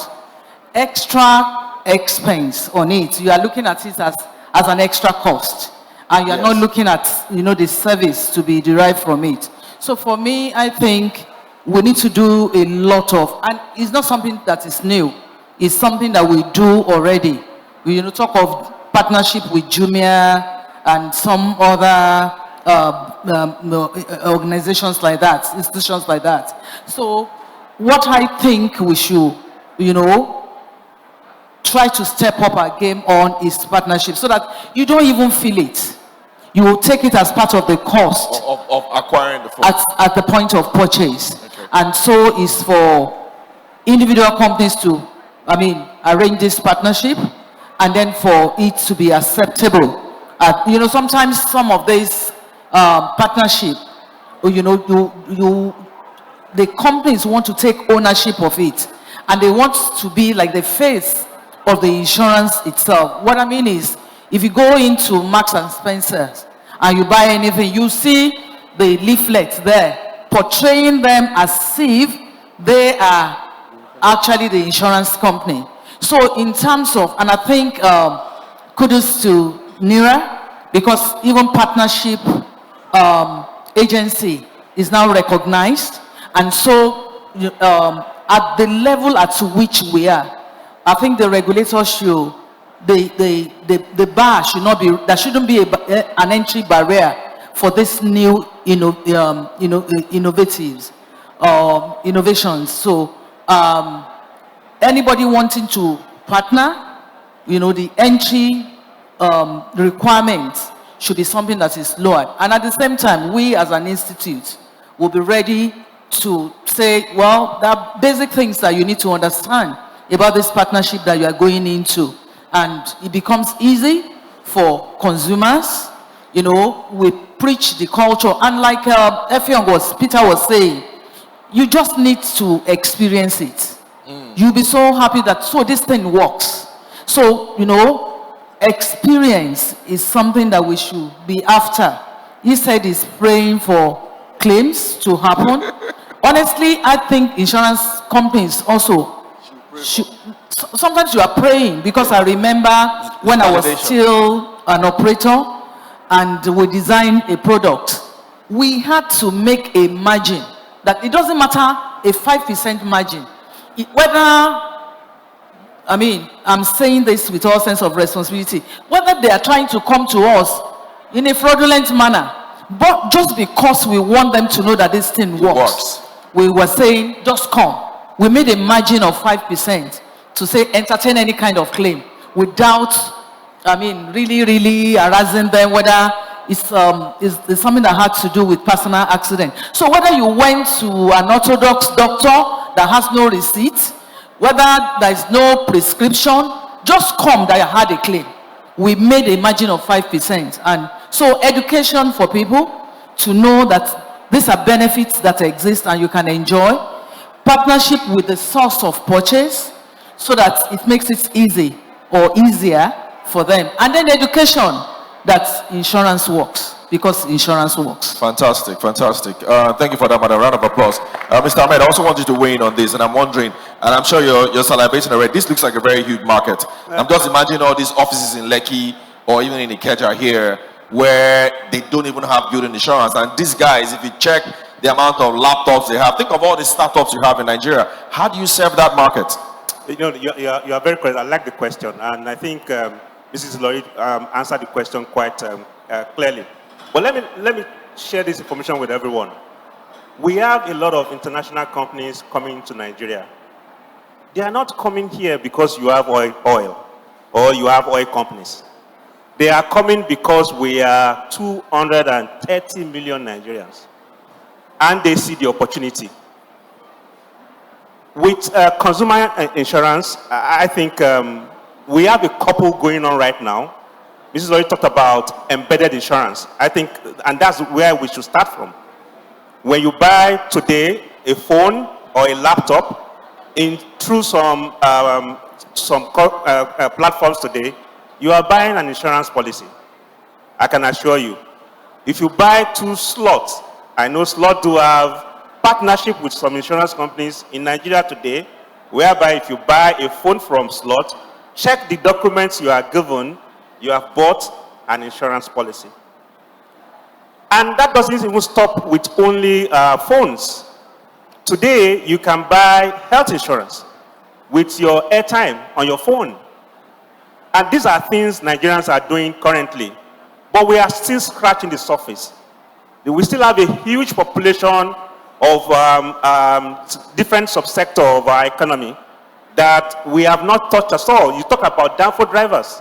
extra expense on it, you are looking at it as an extra cost, and you are not looking at, the service to be derived from it. So for me, I think we need to do a lot of, and it's not something that is new, it's something that we do already. We talk of partnership with Jumia and some other organizations like that, institutions like that. So what I think we should, try to step up our game on is partnership, so that you don't even feel it. You will take it as part of the cost
of acquiring the phone
at the point of purchase. Okay. And so is for individual companies to, arrange this partnership, and then for it to be acceptable. Sometimes some of these partnership, the companies want to take ownership of it, and they want to be like the face of the insurance itself. What I mean is, if you go into Marks and Spencer's and you buy anything, you see the leaflet there portraying them as if they are actually the insurance company. So in terms of, and I think kudos to NIIRA, because even partnership agency is now recognized. And so at the level at which we are, I think the regulators should, the bar should not be, there shouldn't be an entry barrier for this new innovatives, innovations. So anybody wanting to partner, the entry requirements should be something that is lowered. And at the same time, we as an institute will be ready to say, well, there are basic things that you need to understand about this partnership that you are going into. And it becomes easy for consumers. We preach the culture. And like Peter was saying, you just need to experience it. You'll be so happy that, so this thing works. So, experience is something that we should be after. He said he's praying for claims to happen. Honestly, I think insurance companies also should. Sometimes you are praying, because I remember when I was still an operator and we designed a product, we had to make a margin that it doesn't matter, a 5% margin. I'm saying this with all sense of responsibility, whether they are trying to come to us in a fraudulent manner, but just because we want them to know that this thing works. We were saying, just come. We made a margin of 5% to say entertain any kind of claim without, really, really harassing them, whether it's something that had to do with personal accident. So whether you went to an orthodox doctor that has no receipt, whether there is no prescription, just come that you had a claim. We made a margin of 5%. And so education for people to know that these are benefits that exist and you can enjoy. Partnership with the source of purchase so that it makes it easy or easier for them. And then education that insurance works, because insurance works.
Fantastic, fantastic. Thank you for that, madam. Round of applause. Mr. Ahmed, I also want you to weigh in on this, and I'm wondering, and I'm sure you're salivating already, this looks like a very huge market. I'm just imagining all these offices in Lekki or even in Ikeja here where they don't even have building insurance. And these guys, if you check the amount of laptops they have, think of all the startups you have in Nigeria. How do you serve that market?
You are very correct. I like the question, and I think Mrs. Lori answered the question quite clearly. But let me share this information with everyone. We have a lot of international companies coming to Nigeria. They are not coming here because you have oil or you have oil companies. They are coming because we are 230 million Nigerians, and they see the opportunity. With consumer insurance, I think we have a couple going on right now. Mrs. Lori talked about embedded insurance. I think, and that's where we should start from. When you buy today a phone or a laptop through some platforms today, you are buying an insurance policy. I can assure you. If you buy 2 slots, I know slots do have partnership with some insurance companies in Nigeria today, whereby if you buy a phone from slot, check the documents you are given, you have bought an insurance policy. And that doesn't even stop with only phones. Today, you can buy health insurance with your airtime on your phone. And these are things Nigerians are doing currently. But we are still scratching the surface. We still have a huge population of different subsectors of our economy that we have not touched at all. You talk about downfall drivers.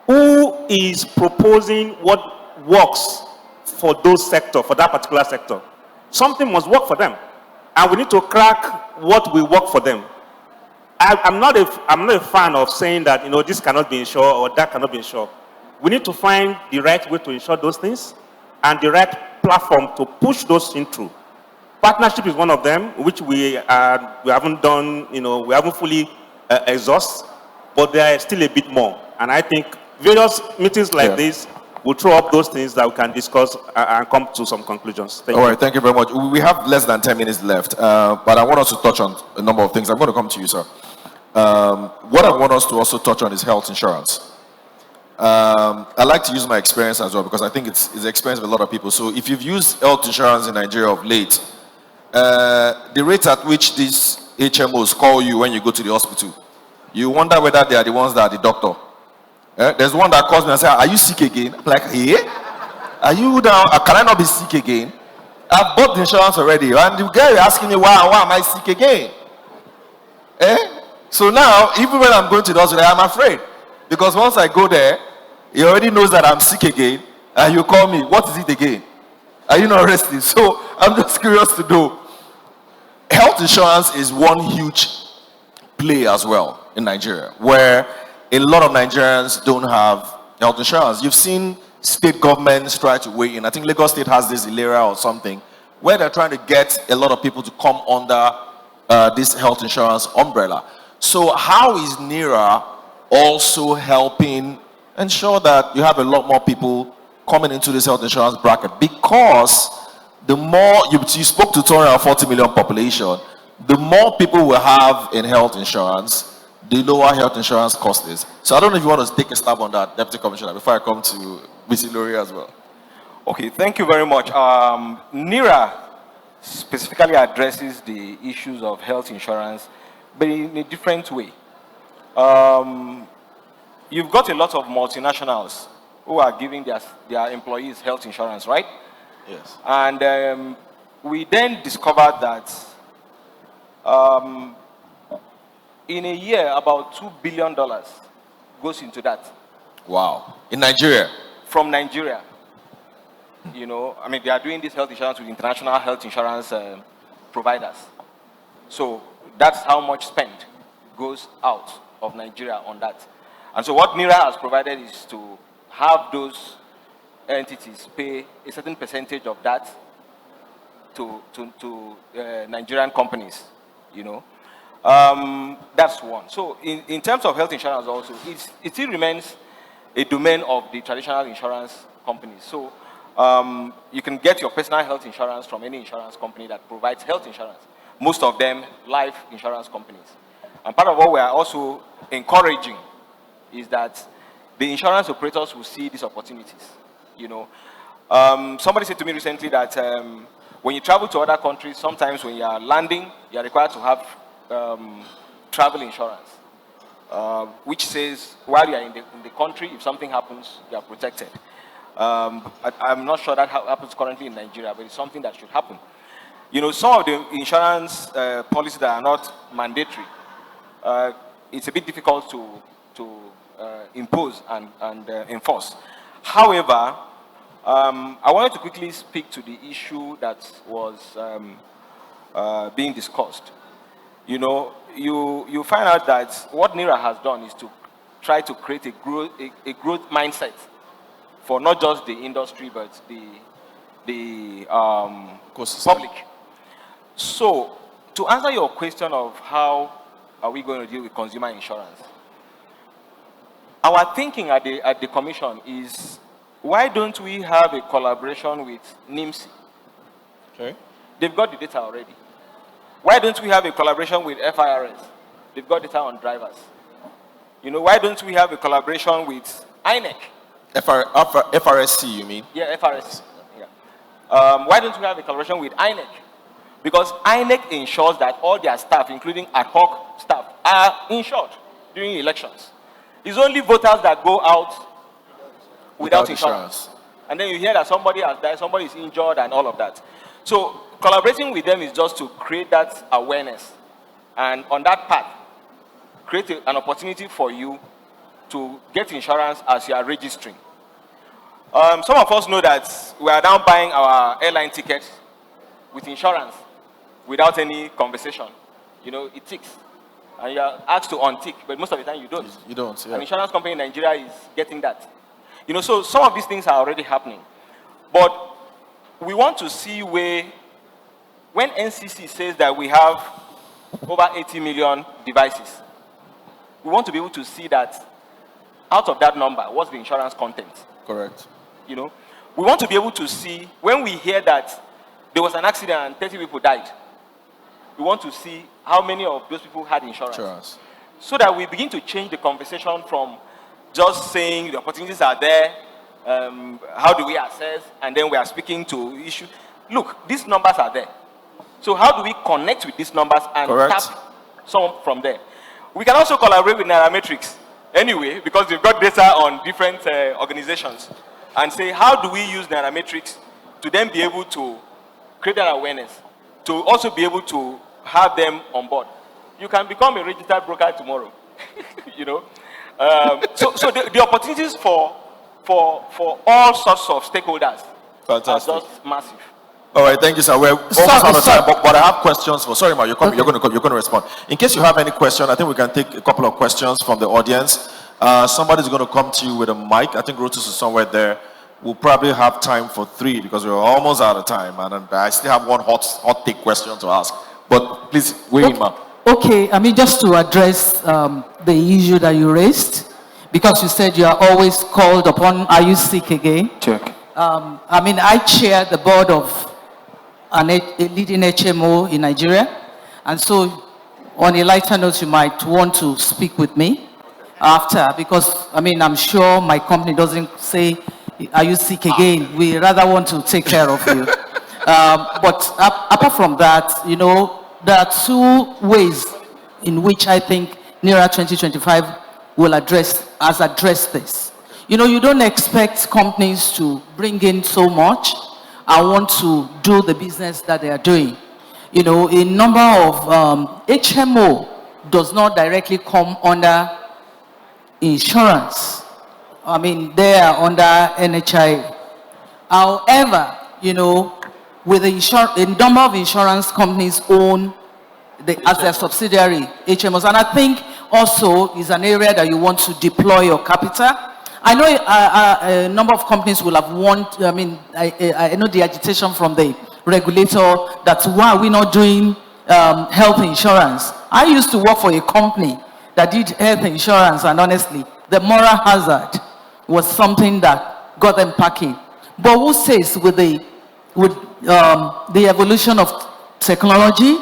Who is proposing what works for those sectors, for that particular sector? Something must work for them. And we need to crack what will work for them. I'm not a fan of saying that, this cannot be insured or that cannot be insured. We need to find the right way to insure those things and the right platform to push those things through. Partnership is one of them, which we haven't done, we haven't fully exhausted, but there is still a bit more. And I think various meetings like this will throw up those things that we can discuss and come to some conclusions.
All right, thank you very much. We have less than 10 minutes left, but I want us to touch on a number of things. I'm going to come to you, sir. What I want us to also touch on is health insurance. I like to use my experience as well because I think it's the experience of a lot of people. So if you've used health insurance in Nigeria of late, the rate at which these HMOs call you when you go to the hospital, you wonder whether they are the ones that are the doctor. There's one that calls me and says, "Are you sick again?" I'm like, "Hey, are you down? Can I not be sick again? I've bought the insurance already." And the guy is asking me, why am I sick again? So now, even when I'm going to the hospital, I'm afraid. Because once I go there, he already knows that I'm sick again. And you call me, "What is it again? Are you not resting?" So I'm just curious to know. Health insurance is one huge play as well in Nigeria, where a lot of Nigerians don't have health insurance. You've seen state governments try to weigh in. I think Lagos State has this ILERA or something, where they're trying to get a lot of people to come under this health insurance umbrella. So how is NIIRA also helping ensure that you have a lot more people coming into this health insurance bracket? Because the more, you spoke to 240 million population, the more people will have in health insurance, the lower health insurance cost is. So I don't know if you want to take a stab on that, Deputy Commissioner, before I come to Mr. Lori as well.
Okay, thank you very much. NIIRA specifically addresses the issues of health insurance, but in a different way. You've got a lot of multinationals who are giving their employees health insurance, right?
Yes.
And we then discovered that in a year, about $2 billion goes into that.
Wow. In Nigeria?
From Nigeria. You know, I mean, they are doing this health insurance with international health insurance providers. So that's how much spend goes out of Nigeria on that. And so what NIIRA has provided is to have those entities pay a certain percentage of that to Nigerian companies, you know. That's one. So in terms of health insurance also, it still remains a domain of the traditional insurance companies. So you can get your personal health insurance from any insurance company that provides health insurance. Most of them life insurance companies. And part of what we are also encouraging is that the insurance operators will see these opportunities. You know, somebody said to me recently that when you travel to other countries, sometimes when you are landing, you are required to have travel insurance, which says while you are in the country, if something happens, you are protected. I'm not sure that happens currently in Nigeria, but it's something that should happen. You know, some of the insurance policies that are not mandatory, it's a bit difficult to impose and enforce. However, I wanted to quickly speak to the issue that was being discussed. You know, you find out that what NIIRA has done is to try to create a growth mindset for not just the industry, but the public. So, to answer your question of how are we going to deal with consumer insurance, our thinking at the commission is, why don't we have a collaboration with NIMC?
Okay.
They've got the data already. Why don't we have a collaboration with FIRS? They've got data on drivers. You know, why don't we have a collaboration with INEC?
FRSC, you mean?
Yeah, FRSC. Yeah. Why don't we have a collaboration with INEC? Because INEC ensures that all their staff, including ad hoc staff, are insured during elections. It's only voters that go out without insurance. And then you hear that somebody has died, somebody is injured, and all of that. So collaborating with them is just to create that awareness. And on that path, create an opportunity for you to get insurance as you are registering. Some of us know that we are now buying our airline tickets with insurance without any conversation. You know, it ticks. And you are asked to untick, but most of the time you don't.
You don't, yeah.
An insurance company in Nigeria is getting that. You know, so some of these things are already happening. But we want to see where, when NCC says that we have over 80 million devices, we want to be able to see that out of that number, what's the insurance content?
Correct.
You know, we want to be able to see, when we hear that there was an accident and 30 people died, we want to see how many of those people had insurance. So that we begin to change the conversation from just saying the opportunities are there, how do we assess, and then we are speaking to issue. Look, these numbers are there. So how do we connect with these numbers and tap some from there? We can also collaborate with NIIRA anyway, because we've got data on different organizations, and say, how do we use NIIRA to then be able to create that awareness, to also be able to have them on board. You can become a registered broker tomorrow, you know. So the opportunities for all sorts of stakeholders are just massive.
All right, thank you, sir. We're almost out of time, but I have questions for. Sorry, Ma, you're going to respond. In case you have any question, I think we can take a couple of questions from the audience. Somebody's going to come to you with a mic. I think Rotus is somewhere there. We'll probably have time for 3 because we're almost out of time, and I still have one hot take question to ask. But please, weigh in, Ma.
Okay, I mean, just to address the issue that you raised, because you said you are always called upon. Are you sick again?
Check.
I mean, I chair the board of a leading HMO in Nigeria, and so on a lighter note, you might want to speak with me after, because I mean, I'm sure my company doesn't say, are you sick again? We rather want to take care of you. But apart from that, you know, there are 2 ways in which I think NIIRA 2025 will address this. You know, you don't expect companies to bring in so much and want to do the business that they are doing. You know, a number of HMO does not directly come under insurance. I mean, they are under NHI. However, you know, with a number of insurance companies own as their subsidiary HMOs, and I think also is an area that you want to deploy your capital. I know a number of companies will have I mean, I know the agitation from the regulator that why are we not doing health insurance? I used to work for a company that did health insurance, and honestly, the moral hazard was something that got them packing. But who says with the evolution of technology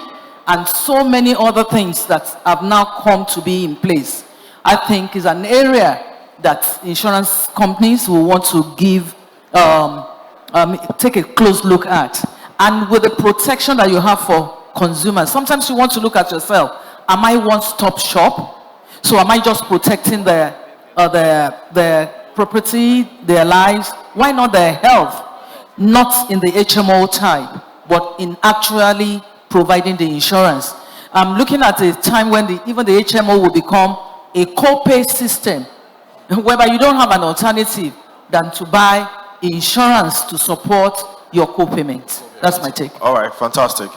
and so many other things that have now come to be in place, I think is an area that insurance companies will want to give, take a close look at. And with the protection that you have for consumers, sometimes you want to look at yourself. Am I one-stop shop? So am I just protecting their property, their lives? Why not their health? Not in the HMO type, but in actually providing the insurance. I'm looking at a time when even the HMO will become a co-pay system, whereby you don't have an alternative than to buy insurance to support your co-payment. That's my take.
All right, fantastic.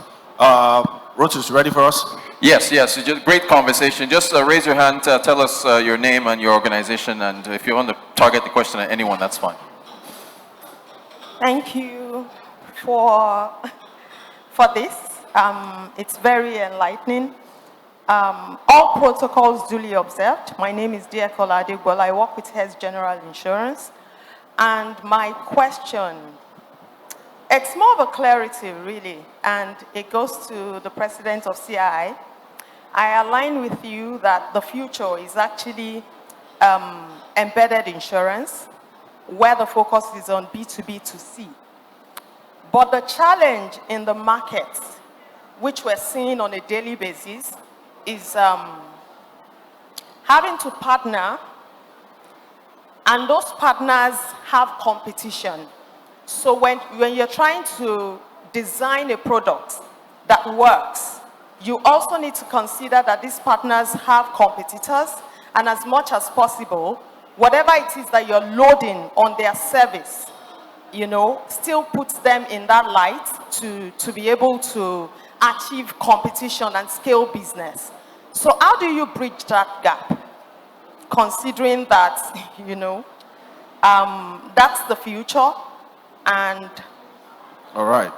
Rotus, ready for us?
Yes. Just great conversation. Just raise your hand, tell us your name and your organization, and if you want to target the question at anyone, that's fine.
Thank you for this. It's very enlightening. All protocols duly observed. My name is Diakola Adegbola. I work with Health General Insurance. And my question, it's more of a clarity, really, and it goes to the president of CII. I align with you that the future is actually embedded insurance, where the focus is on B2B2C. But the challenge in the markets, which we're seeing on a daily basis, is having to partner, and those partners have competition. So when you're trying to design a product that works, you also need to consider that these partners have competitors, and as much as possible, whatever it is that you're loading on their service, you know, still puts them in that light to be able to achieve competition and scale business. So how do you bridge that gap, considering that, you know, that's the future, and
all right,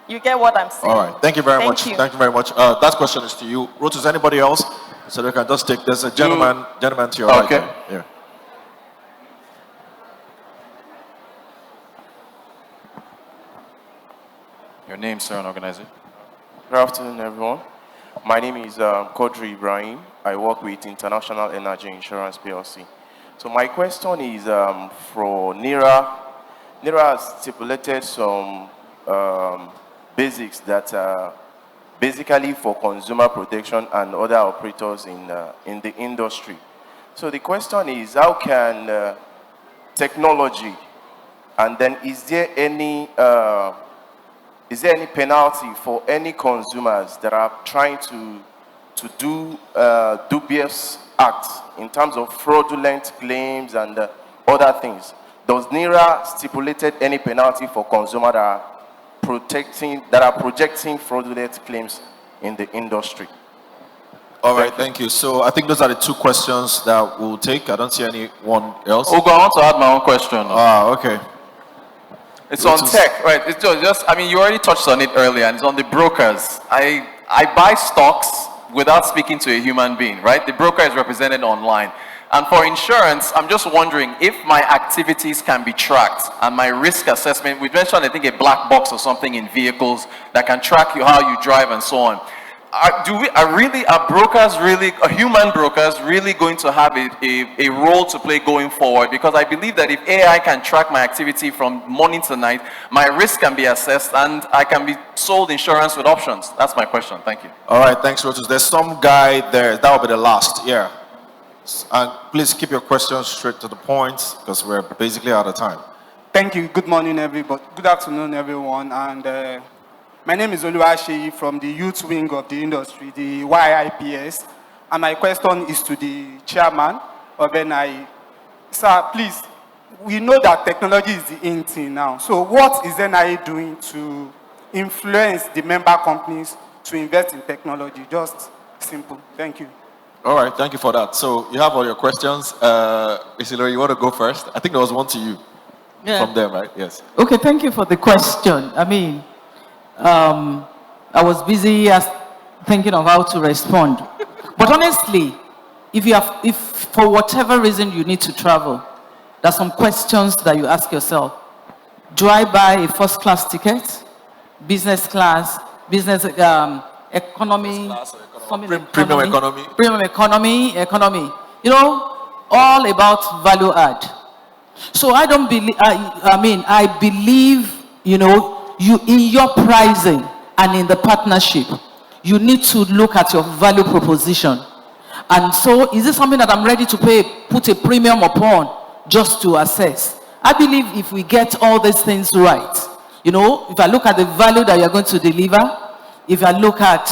you get what I'm saying?
All right, thank you very much.
You.
Thank you very much. That question is to you. Rotus, anybody else? So they can just take, there's a gentleman to your right there. Yeah.
Your name, sir, and organization.
Good afternoon, everyone. My name is Kodri Ibrahim. I work with International Energy Insurance PLC. So my question is for NIIRA. NIIRA has stipulated some basics that are basically for consumer protection and other operators in the industry. So the question is, how can technology, and then is there any penalty for any consumers that are trying to do dubious acts in terms of fraudulent claims and other things? Does NIIRA stipulated any penalty for consumers that are projecting fraudulent claims in the industry?
All right, thank you. So I think those are the two questions that we'll take. I don't see anyone else.
Ogo, I want to add my own question.
Ah, okay.
It's on tech, right? It's just, I mean, you already touched on it earlier, and it's on the brokers. I buy stocks without speaking to a human being, right? The broker is represented online. And for insurance, I'm just wondering if my activities can be tracked and my risk assessment, we mentioned, I think, a black box or something in vehicles that can track you, how you drive and so on. Are brokers really, human brokers really going to have a role to play going forward? Because I believe that if AI can track my activity from morning to night, my risk can be assessed and I can be sold insurance with options. That's my question. Thank you.
All right, thanks, Rotus. There's some guy there. That will be the last. Yeah. And please keep your questions straight to the point because we're basically out of time.
Thank you. Good morning, everybody. Good afternoon, everyone. And my name is Oluwaseyi from the youth wing of the industry, the YIPS. And my question is to the chairman of NII. Sir, please, we know that technology is the in thing now. So what is NII doing to influence the member companies to invest in technology? Just simple. Thank you.
All right, thank you for that. So you have all your questions. Isidore, you want to go first? I think there was one to you from them, right? Yes.
Okay, thank you for the question. I mean, I was busy thinking of how to respond. But honestly, if for whatever reason you need to travel, there's some questions that you ask yourself. Do I buy a first class ticket? Business class? Business economy?
Premium economy.
Premium economy. You know, all about value add. So I don't believe, I believe, you know, you in your pricing and in the partnership, you need to look at your value proposition. And so is this something that I'm ready to put a premium upon just to assess? I believe if we get all these things right, you know, if I look at the value that you're going to deliver, if I look at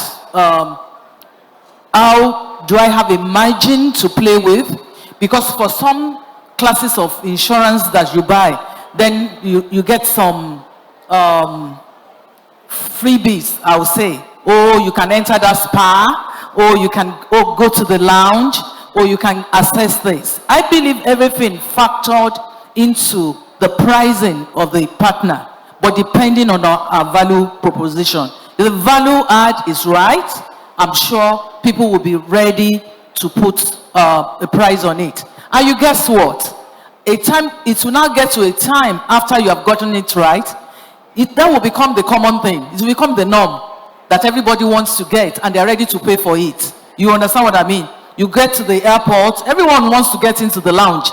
how do I have a margin to play with? Because for some classes of insurance that you buy, then you get some freebies, I would say. Or you can enter that spa, or you can go to the lounge, or you can assess this. I believe everything factored into the pricing of the partner, but depending on our value proposition. If the value add is right, I'm sure people will be ready to put a price on it. And you guess what? It will now get to a time after you have gotten it right, that will become the common thing. It will become the norm that everybody wants to get and they're ready to pay for it. You understand what I mean? You get to the airport, everyone wants to get into the lounge.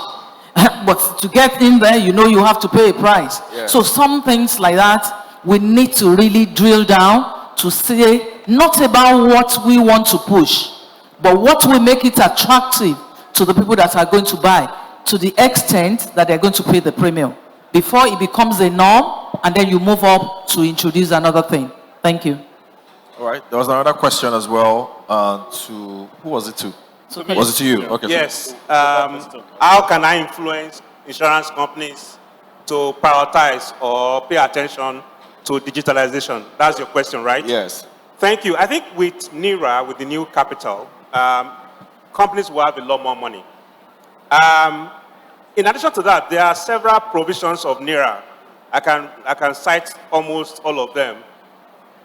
But to get in there, you know you have to pay a price. Yeah. So some things like that, we need to really drill down to say, not about what we want to push, but what will make it attractive to the people that are going to buy, to the extent that they're going to pay the premium, before it becomes a norm, and then you move up to introduce another thing. Thank you.
All right, there was another question as well who was it to? Was it to you? Okay.
Yes. How can I influence insurance companies to prioritize or pay attention to digitalization? That's your question, right?
Yes.
Thank you. I think with NIIRA, with the new capital, companies will have a lot more money. In addition to that, there are several provisions of NIIRA. I can cite almost all of them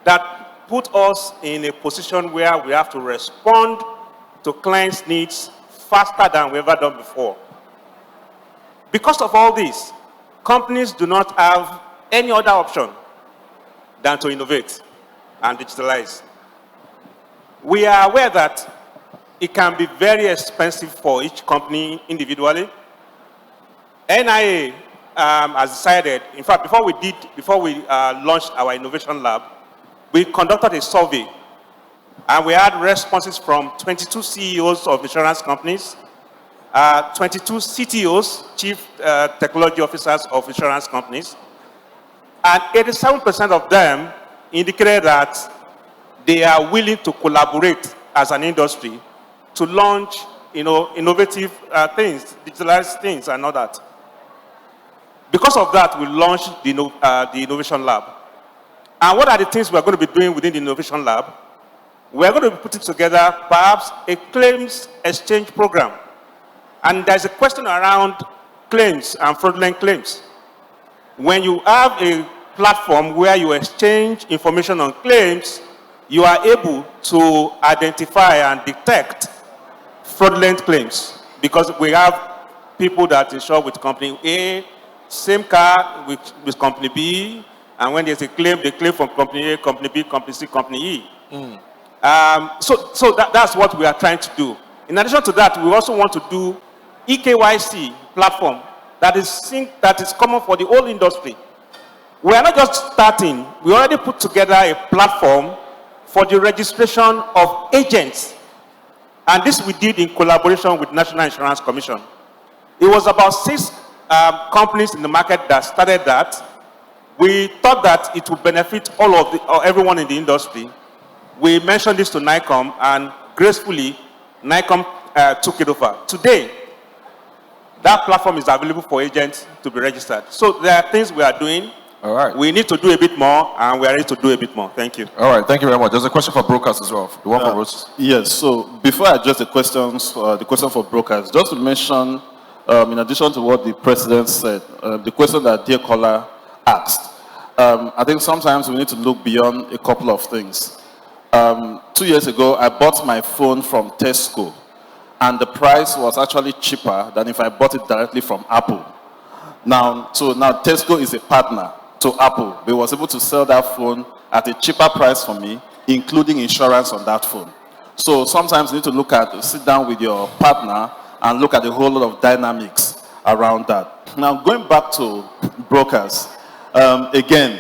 that put us in a position where we have to respond to clients' needs faster than we've ever done before. Because of all this, companies do not have any other option than to innovate and digitalize. We are aware that it can be very expensive for each company individually NIA has decided, in fact, before we launched our innovation lab, we conducted a survey, and we had responses from 22 CEOs of insurance companies, 22 CTOs, Chief Technology Officers of insurance companies, and 87% of them indicated that they are willing to collaborate as an industry to launch, innovative things, digitalized things and all that. Because of that, we launched the Innovation Lab. And what are the things we're going to be doing within the Innovation Lab? We're going to be putting together perhaps a claims exchange program. And there's a question around claims and fraudulent claims. When you have a platform where you exchange information on claims, you are able to identify and detect fraudulent claims, because we have people that insure with company A, same car with company B, and when there's a claim, they claim from company A, company B, company C, company E. So that's what we are trying to do. In addition to that, we also want to do EKYC platform that is common for the whole industry. We are not just starting, we already put together a platform for the registration of agents. And this we did in collaboration with National Insurance Commission. It was about 6 companies in the market that started that. We thought that it would benefit everyone in the industry. We mentioned this to NICOM, and gracefully, NICOM took it over. Today, that platform is available for agents to be registered. So there are things we are doing.
All right.
We need to do a bit more, and we are ready to do a bit more. Thank you.
All right, thank you very much. There's a question for brokers as well. The one for brokers.
Yes, so before I address the question for brokers, just to mention, in addition to what the president said, the question that dear caller asked, I think sometimes we need to look beyond a couple of things. 2 years ago, I bought my phone from Tesco, and the price was actually cheaper than if I bought it directly from Apple. Now Tesco is a partner to Apple. They was able to sell that phone at a cheaper price for me, including insurance on that phone. So sometimes you need to sit down with your partner and look at a whole lot of dynamics around that. Now, going back to brokers, again,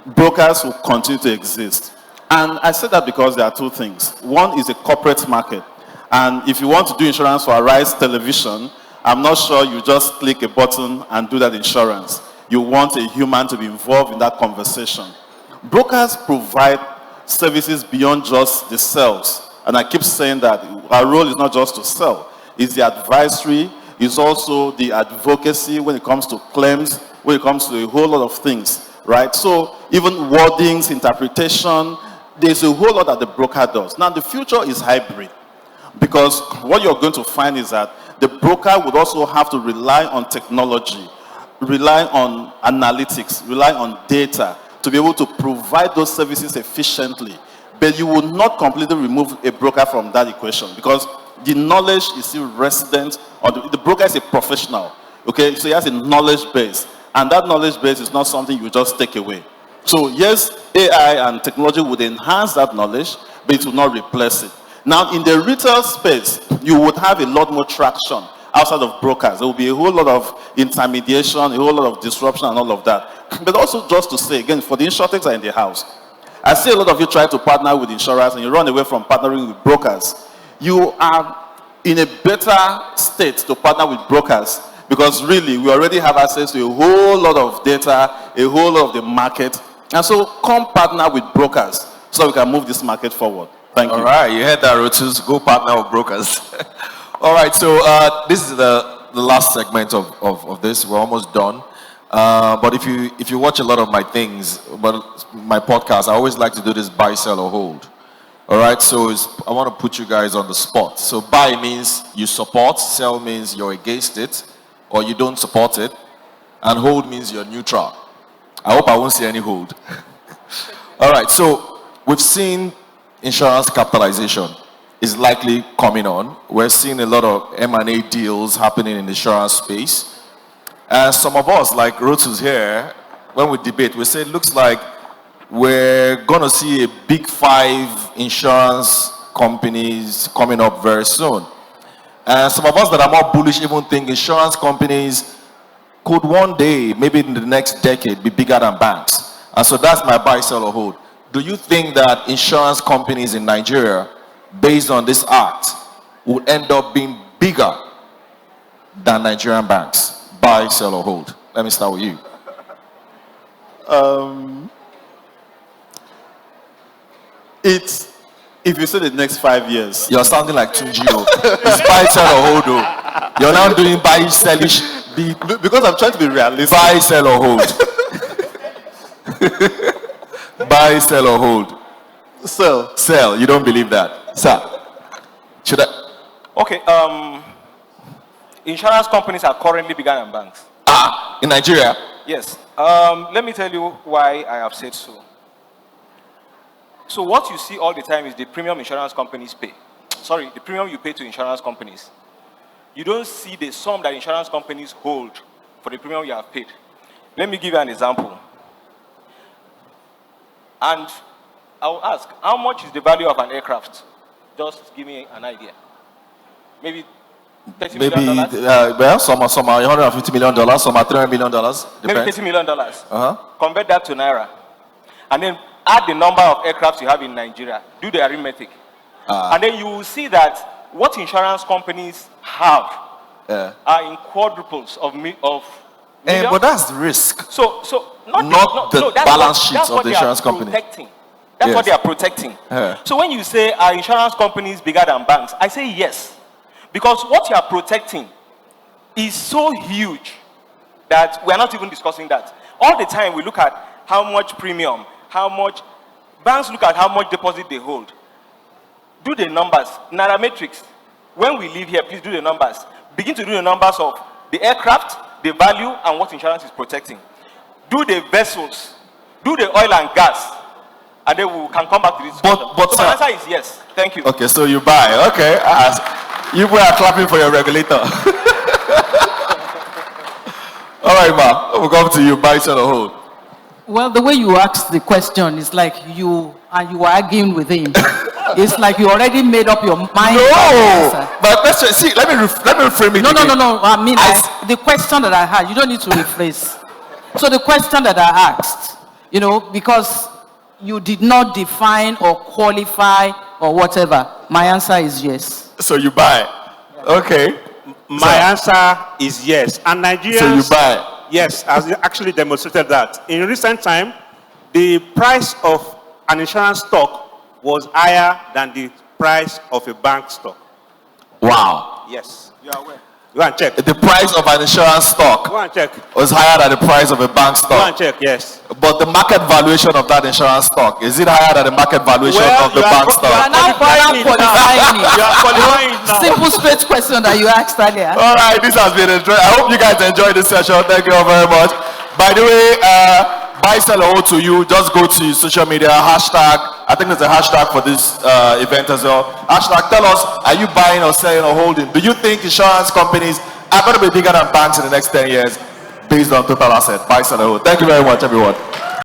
brokers will continue to exist. And I say that because there are 2 things. One is a corporate market. And if you want to do insurance for Arise Television, I'm not sure you just click a button and do that insurance. You want a human to be involved in that conversation. Brokers provide services beyond just the sales. And I keep saying that our role is not just to sell. It's the advisory, it's also the advocacy when it comes to claims, when it comes to a whole lot of things, right? So even wordings, interpretation, there's a whole lot that the broker does. Now the future is hybrid, because what you're going to find is that the broker would also have to rely on technology, rely on analytics, rely on data to be able to provide those services efficiently. But you will not completely remove a broker from that equation, because the knowledge is still resident on the broker is a professional, okay? So he has a knowledge base, and that knowledge base is not something you just take away. So yes, AI and technology would enhance that knowledge, but it will not replace it. Now, in the retail space, you would have a lot more traction outside of brokers. There will be a whole lot of intermediation, a whole lot of disruption and all of that. But also just to say, again, for the insurtechs are in the house. I see a lot of you try to partner with insurers and you run away from partnering with brokers. You are in a better state to partner with brokers, because really we already have access to a whole lot of data, a whole lot of the market. And so come partner with brokers so we can move this market forward. Thank you.
All right, you heard that, Rotus. Go partner with brokers. All right, so this is the last segment of this. We're almost done. But if you watch a lot of my things, but my podcast, I always like to do this buy, sell, or hold. All right, so I want to put you guys on the spot. So buy means you support, sell means you're against it, or you don't support it, and hold means you're neutral. I hope I won't see any hold. All right, so we've seen insurance capitalization is likely coming on. We're seeing a lot of M&A deals happening in the insurance space. And some of us, like Rotus here, when we debate, we say it looks like we're going to see a big 5 insurance companies coming up very soon. And some of us that are more bullish even think insurance companies could one day, maybe in the next decade, be bigger than banks. And so that's my buy, sell, or hold. Do you think that insurance companies in Nigeria, based on this act, will end up being bigger than Nigerian banks? Buy, sell, or hold? Let me start with you.
If you say the next 5 years,
you're sounding like Tunjio. It's buy, sell, or hold. Oh. You're now doing buy, sellish.
Because I'm trying to be realistic.
Buy, sell, or hold. Buy, sell, or hold.
Sell.
Sell. You don't believe that, sir? Should I?
Okay. Insurance companies are currently bigger than banks.
In Nigeria?
Yes. Let me tell you why I have said so. So what you see all the time is the premium insurance companies pay. Sorry, the premium you pay to insurance companies. You don't see the sum that insurance companies hold for the premium you have paid. Let me give you an example. And I will ask, how much is the value of an aircraft? Just give me an idea. Maybe $30 million?
Well, some are $150 million, some are $300 million. Depends.
Maybe $30 million. Convert that to NIIRA. And then add the number of aircrafts you have in Nigeria. Do the arithmetic. And then you will see that what insurance companies have are in quadruples of millions.
But that's the risk.
So
not the balance sheets of the insurance company.
That's what they are protecting. So when you say, are insurance companies bigger than banks? I say yes. Because what you are protecting is so huge that we are not even discussing that. All the time we look at how much premium, how much, banks look at how much deposit they hold. Do the numbers. Nairametrics. When we leave here, please do the numbers. Begin to do the numbers of the aircraft, the value, and what insurance is protecting. Do the vessels. Do the oil and gas. And then we can come back to this.
But
so my answer is yes. Thank you.
Okay, so you buy. Okay. You were clapping for your regulator. All right, Ma. We'll come to you. Buy, sell, or hold.
Well, the way you asked the question is like you were arguing with him. It's like you already made up your mind.
No, but let's see. Let me reframe it.
No. I mean, the question that I had, you don't need to rephrase. So the question that I asked, because you did not define or qualify or whatever, my answer is yes.
So you buy. Okay.
My answer is yes. And Nigerians,
so you buy.
Yes, has actually demonstrated that. In recent time, the price of an insurance stock was higher than the price of a bank stock.
Wow.
Yes. You are aware. Go and check.
The price of an insurance stock was higher than the price of a bank stock.
Go and check, yes.
But the market valuation of that insurance stock, is it higher than the market valuation of the bank stock?
You are now qualifying it.
You are qualifying it now.
Simple, straight question that you asked earlier.
All right, this has been enjoyable. I hope you guys enjoyed this session. Thank you all very much. By the way, buy, sell, or hold to you. Just go to social media, hashtag. I think there's a hashtag for this event as well. Hashtag, tell us, are you buying or selling or holding? Do you think insurance companies are going to be bigger than banks in the next 10 years based on total asset? Buy, sell, or hold. Thank you very much, everyone.